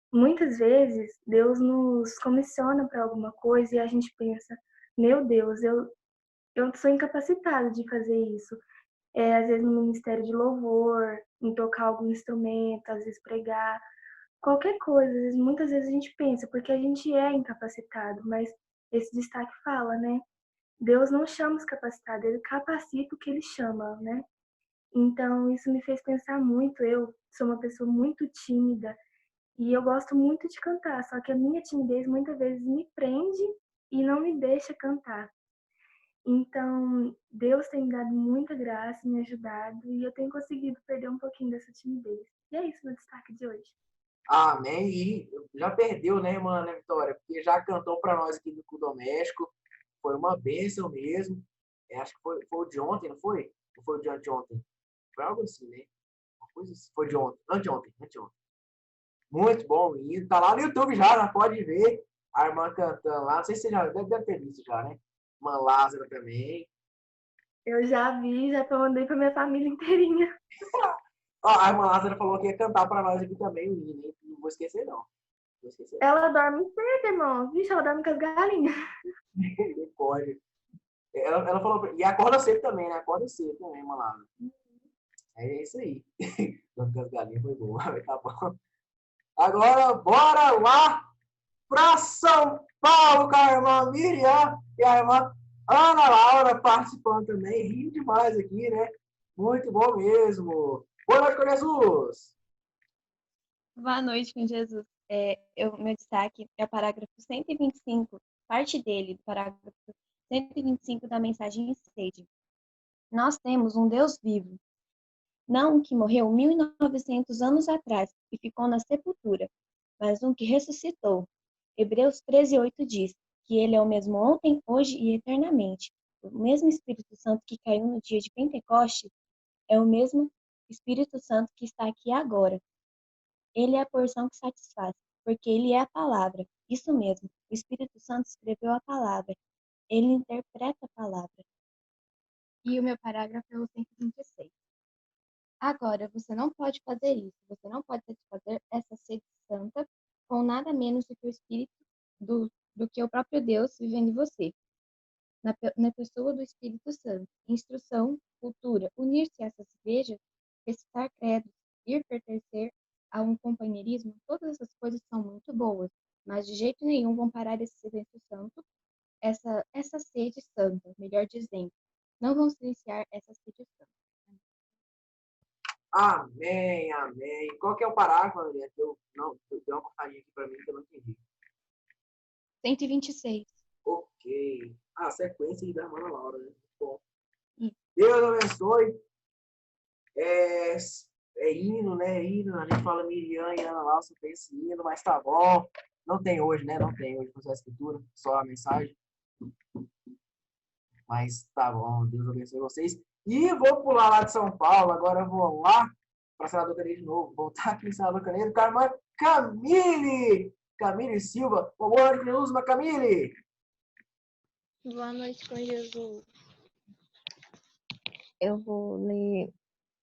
muitas vezes Deus nos comissiona para alguma coisa e a gente pensa: meu Deus, eu sou incapacitado de fazer isso. Às vezes no ministério de louvor, em tocar algum instrumento, às vezes pregar, qualquer coisa. Muitas vezes a gente pensa, porque a gente é incapacitado, mas esse destaque fala, né? Deus não chama os capacitados, ele capacita o que ele chama, né? Então, isso me fez pensar muito. Eu sou uma pessoa muito tímida e eu gosto muito de cantar, só que a minha timidez muitas vezes me prende e não me deixa cantar. Então, Deus tem me dado muita graça, me ajudado e eu tenho conseguido perder um pouquinho dessa timidez. E é isso meu destaque de hoje. Amém. E já perdeu, né, irmã, né, Vitória? Porque já cantou para nós aqui no culto doméstico. Foi uma bênção mesmo. Acho que foi o de ontem, não foi? Ou foi o de anteontem? Foi algo assim, né? Uma coisa assim. Foi de ontem. Anteontem. Muito bom. E tá lá no YouTube já, né? Pode ver a irmã cantando lá. Não sei se você já deve ter visto já, né? Irmã Lázara também. Eu já vi, já mandei pra minha família inteirinha. A irmã Lázara falou que ia cantar para nós aqui também o hino, hein? Não vou esquecer, não. Ela dorme cedo, irmão. Vixe, ela dorme com as galinhas. Pode. Ela falou, e acorda cedo também, né? Acorda cedo também, Malala. É isso aí. Dorme com as galinhas foi boa, tá bom. Agora, bora lá para São Paulo com a irmã Miriam e a irmã Ana Laura participando também. Rindo demais aqui, né? Muito bom mesmo. Boa noite com Jesus. Boa noite com Jesus. Meu destaque é o parágrafo 125, parte dele, do parágrafo 125 da mensagem sede. Nós temos um Deus vivo, não um que morreu 1900 anos atrás e ficou na sepultura, mas um que ressuscitou. Hebreus 13:8 diz que ele é o mesmo ontem, hoje e eternamente. O mesmo Espírito Santo que caiu no dia de Pentecoste é o mesmo Espírito Santo que está aqui agora. Ele é a porção que satisfaz, porque ele é a palavra. Isso mesmo, o Espírito Santo escreveu a palavra. Ele interpreta a palavra. E o meu parágrafo é o 126. Agora, você não pode fazer isso. Você não pode satisfazer essa sede santa com nada menos do que o Espírito, do que o próprio Deus vivendo em você. Na pessoa do Espírito Santo. Instrução, cultura, unir-se a essas igrejas, recitar credos, ir pertencer a um companheirismo, todas essas coisas são muito boas, mas de jeito nenhum vão parar esse silêncio santo, essa sede santa, melhor dizendo. Não vão silenciar essa sede santa. Amém, amém. Qual que é o parágrafo, Maria? Deu uma cortadinha aqui para mim que eu não entendi. 126. Ok. A sequência da irmã Laura, né? Bom. Deus abençoe. É hino, né? Hino. A gente fala Miriam e Ana Laura, tem esse hino, mas tá bom. Não tem hoje, né? Não tem hoje só a escritura, só a mensagem. Mas tá bom. Deus abençoe vocês. E vou pular lá de São Paulo. Agora eu vou lá para Senador Caneiro de novo. Voltar aqui em Senador Caneiro com a irmã Camille Silva. Boa noite, Jesus, irmã Camille. Boa noite com Jesus. Eu vou ler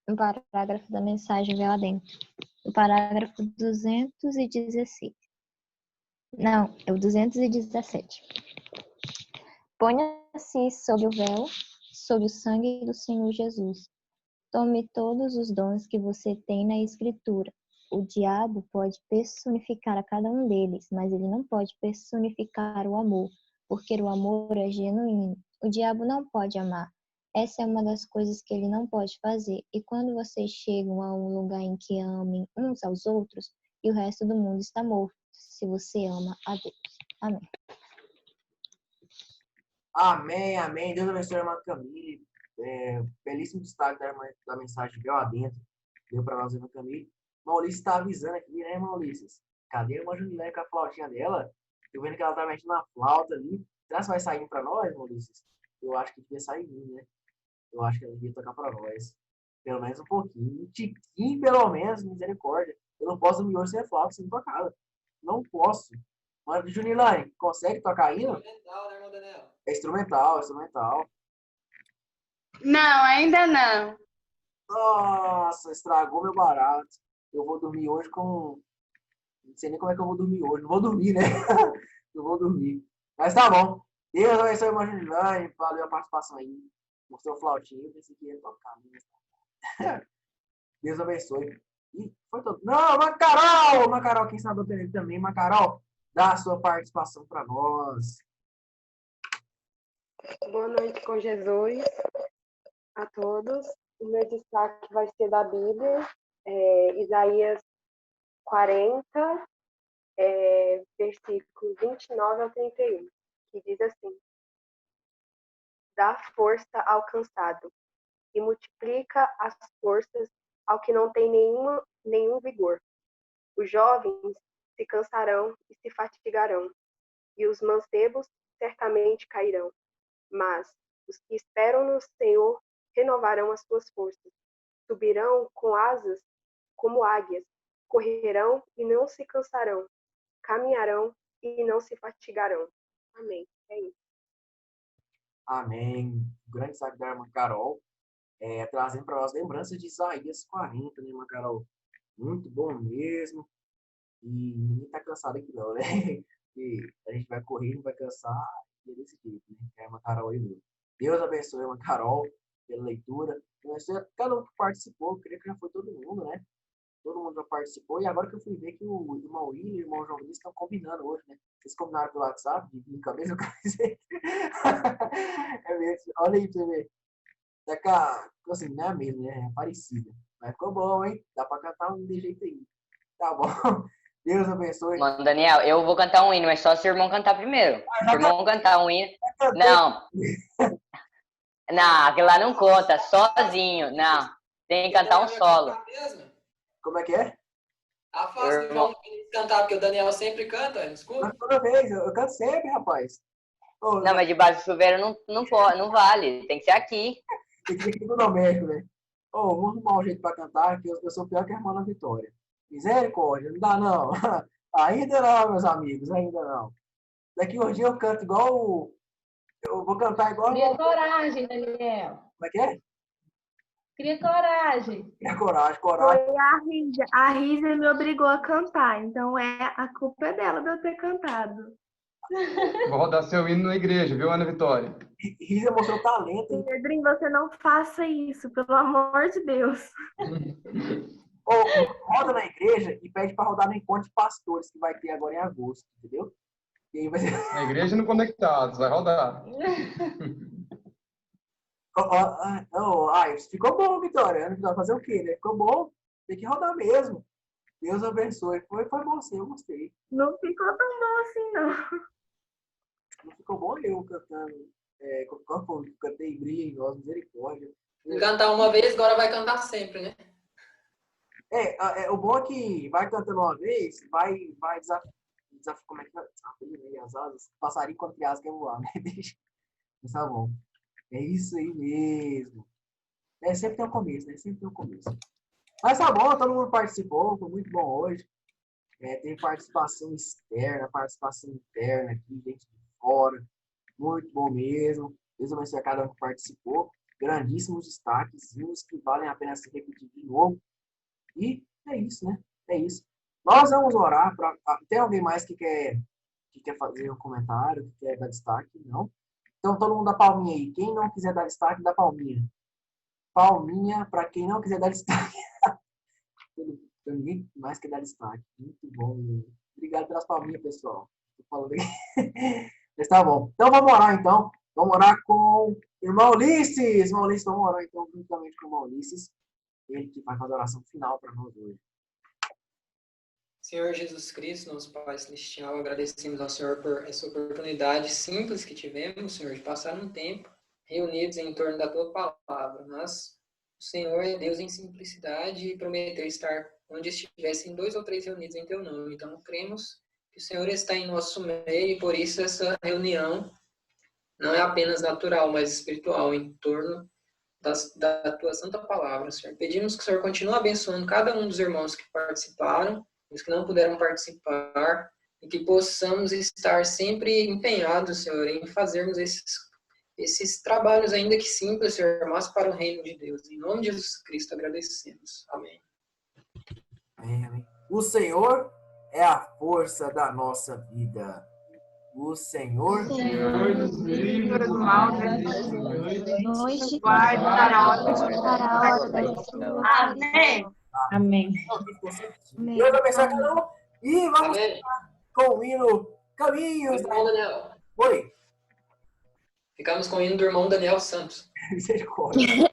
um parágrafo da mensagem lá dentro. O parágrafo 216. Não, é o 217. Ponha-se sob o véu, sob o sangue do Senhor Jesus. Tome todos os dons que você tem na Escritura. O diabo pode personificar a cada um deles, mas ele não pode personificar o amor, porque o amor é genuíno. O diabo não pode amar. Essa é uma das coisas que ele não pode fazer. E quando vocês chegam a um lugar em que amem uns aos outros, e o resto do mundo está morto, se você ama a Deus. Amém. Amém, amém. Deus abençoe a irmã Camille. Belíssimo destaque da mensagem que deu adentro. Deu para nós, irmã Camille. Maurício está avisando aqui, né, Maurício? Cadê a irmã Juliana com a flautinha dela? Tô vendo que ela tá mexendo na flauta ali. Será que vai sair para nós, Maurício? Eu acho que devia sair, né? Eu acho que ela devia tocar para nós. Pelo menos um pouquinho. Um tiquinho, pelo menos, misericórdia. Eu não posso dormir hoje sem flauta, sem tocada. Não posso. Mano, Junilane, consegue tocar ainda? Instrumental, né, irmão Daniel? É instrumental, instrumental. Não, ainda não. Nossa, estragou meu barato. Eu vou dormir hoje com... Não sei nem como é que eu vou dormir hoje. Não vou dormir, né? Não vou dormir. Mas tá bom. Deus abençoe, irmão Junilane. Valeu a participação aí. Mostrou o flautinho. Eu pensei que ia tocar. Deus abençoe. Ih, foi todo... Não, Macarol! Macarol, quem sabe eu tenho também. Macarol, dá a sua participação para nós. Boa noite com Jesus a todos. O meu destaque vai ser da Bíblia, Isaías 40, versículos 29 ao 31, que diz assim: dá força ao cansado e multiplica as forças ao que não tem nenhum vigor. Os jovens se cansarão e se fatigarão, e os mancebos certamente cairão. Mas os que esperam no Senhor renovarão as suas forças. Subirão com asas como águias, correrão e não se cansarão, caminharão e não se fatigarão. Amém. É isso. Amém. O grande saco da irmã Carol, trazendo para nós lembranças de Isaías 40, né, irmã Carol? Muito bom mesmo. E ninguém tá cansado aqui não, né? E a gente vai correr, não vai cansar, e é desse jeito, né? É uma Carol aí mesmo. Deus abençoe uma Carol pela leitura. Cada um que participou, eu creio que já foi todo mundo, né? Todo mundo já participou. E agora que eu fui ver que o irmão William e o irmão João Luiz estão combinando hoje, né? Vocês combinaram pelo WhatsApp, de cabeça, eu cabeça. É mesmo. Olha aí pra você ver. Assim, não é a mesma, né? É parecida. Mas ficou bom, hein? Dá pra cantar de jeito aí. Tá bom. Deus abençoe. Mano, Daniel, eu vou cantar um hino, mas só se o irmão cantar primeiro. Se o irmão cantar um hino... Não. Não, aquilo lá não conta. Sozinho. Não. Tem que cantar um solo. Como é que é? A fase do João cantar, porque o Daniel sempre canta, escuta. Toda vez, eu canto sempre, rapaz. Não, mas debaixo do chuveiro não pode, não vale. Tem que ser aqui. Tem que ser aqui no doméstico, né? Vamos arrumar um jeito pra cantar, que eu sou pior que a irmã na Vitória. Misericórdia, não dá não. Ainda não, meus amigos, ainda não. Daqui um dia eu canto igual eu vou cantar igual... Cria coragem, Daniel. Como é que é? Cria coragem. Cria coragem. Foi a Risa. A Risa me obrigou a cantar, então a culpa é dela de eu ter cantado. Vou rodar seu hino na igreja, viu, Ana Vitória? Risa mostrou talento, hein? Pedrinho, você não faça isso, pelo amor de Deus. Roda na igreja e pede para rodar no encontro de pastores que vai ter agora em agosto, entendeu? E aí vai ser... Na igreja no Conectados, vai rodar. Ficou bom, Vitória. Vai fazer o quê, né? Ficou bom. Tem que rodar mesmo. Deus abençoe. Foi bom sim, eu gostei. Não ficou tão bom assim, não. Não ficou bom eu cantando. Como eu cantei brilho em nós, misericórdia. Cantar uma vez, agora vai cantar sempre, né? O bom é que vai cantando uma vez, vai desafiar. Como é que vai? As asas. Passarinho quando criança quer voar, né? Mas tá bom. É isso aí mesmo. Sempre tem um começo, né? Sempre tem um começo. Mas tá bom, todo mundo participou, foi muito bom hoje. Tem participação externa, participação interna aqui, gente de fora. Muito bom mesmo. Deus abençoe a cada um que participou. Grandíssimos destaques, que valem a pena ser repetidos de novo. E é isso, né? É isso. Nós vamos orar. Tem alguém mais que quer fazer um comentário, que quer dar destaque? Não? Então, todo mundo dá palminha aí. Quem não quiser dar destaque, dá palminha. Palminha para quem não quiser dar destaque. Ninguém mais quer dar destaque. Muito bom. Obrigado pelas palminhas, pessoal. Tô falando aqui. Mas tá bom. Então, vamos orar, então. Vamos orar com o irmão Ulisses. Irmão Ulisses, vamos orar, então, juntamente com o irmão Ulisses. Ele que vai fazer a oração final para nós hoje. Senhor Jesus Cristo, nosso Pai Celestial, agradecemos ao Senhor por essa oportunidade simples que tivemos, Senhor, de passar um tempo reunidos em torno da Tua Palavra. Mas o Senhor é Deus em simplicidade e prometeu estar onde estivessem 2 ou 3 reunidos em Teu nome. Então, cremos que o Senhor está em nosso meio e por isso essa reunião não é apenas natural, mas espiritual, em torno da tua santa palavra, Senhor. Pedimos que o Senhor continue abençoando cada um dos irmãos que participaram, os que não puderam participar, e que possamos estar sempre empenhados, Senhor, em fazermos esses trabalhos, ainda que simples, Senhor, mas para o reino de Deus. Em nome de Jesus Cristo, agradecemos. Amém. Amém. O Senhor é a força da nossa vida. O Senhor nos livra do mal das Noite guarda para a a hora hora da sua Amém. Amém. Deus abençoe cada um. E vamos com o hino Caminhos. Irmão Daniel. Oi. Ficamos com o hino do irmão Daniel Santos. Misericórdia.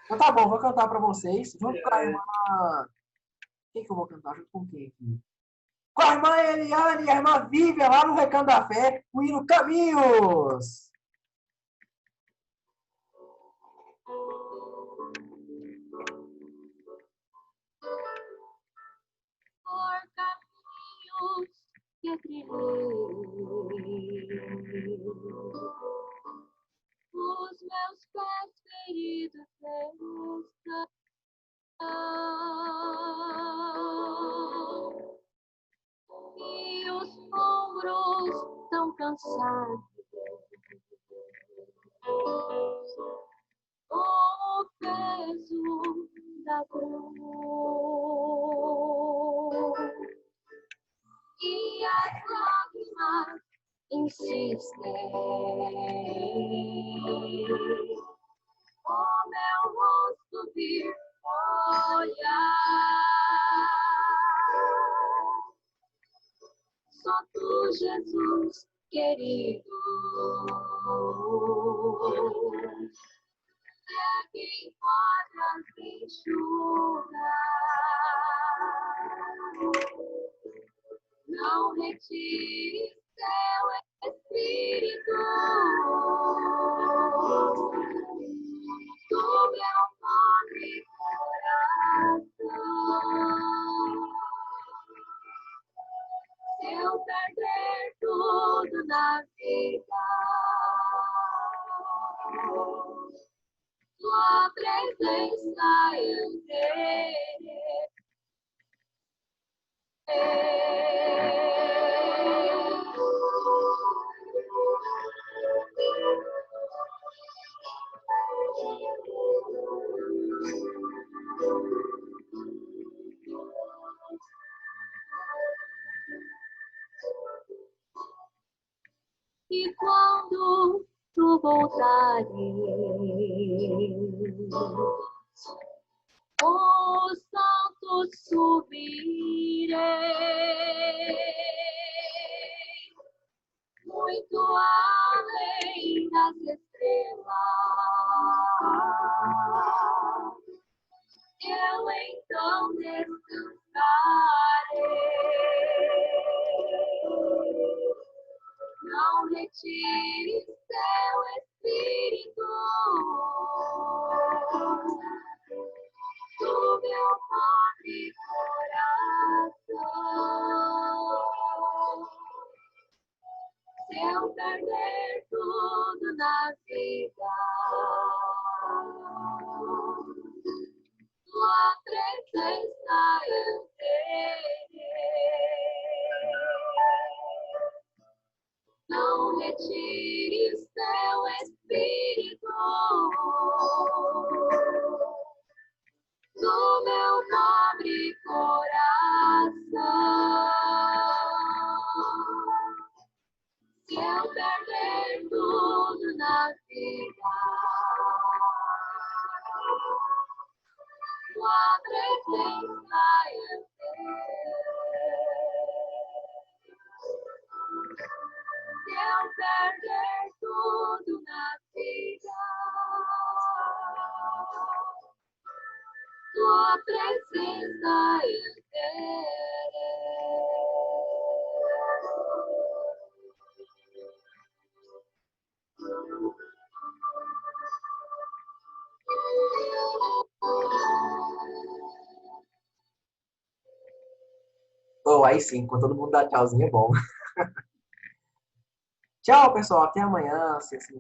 Então tá bom, vou cantar pra vocês. Junto com a irmã. Quem que eu vou cantar? Junto com quem aqui? Com a irmã Eliane e a irmã Vivian lá no Recanto da Fé, o hino Caminhos. Por caminhos que trilhei, os meus pés feridos estão, e os ombros tão cansados, com o peso da cruz, e as lágrimas insistem, o meu rosto vir olhar. Só tu, Jesus querido, é quem pode enxugar. Não retire seu Espírito do meu pobre coração. Se eu perder tudo na vida, tua presença eu terei. E quando tu voltares, os santos subirei, muito além das estrelas. Eu então descansarei. Não retire seu Espírito do meu pobre coração. Se eu perder tudo na vida, tua presença eu terei. Não retire seu Espírito do meu nobre coração. Se eu perder tudo na vida, tua presença eu terei. Se eu perder tudo na vida, tua presença eu terei. Oh, aí sim, quando todo mundo dá tchauzinho é bom. Tchau, pessoal. Até amanhã. Se assim,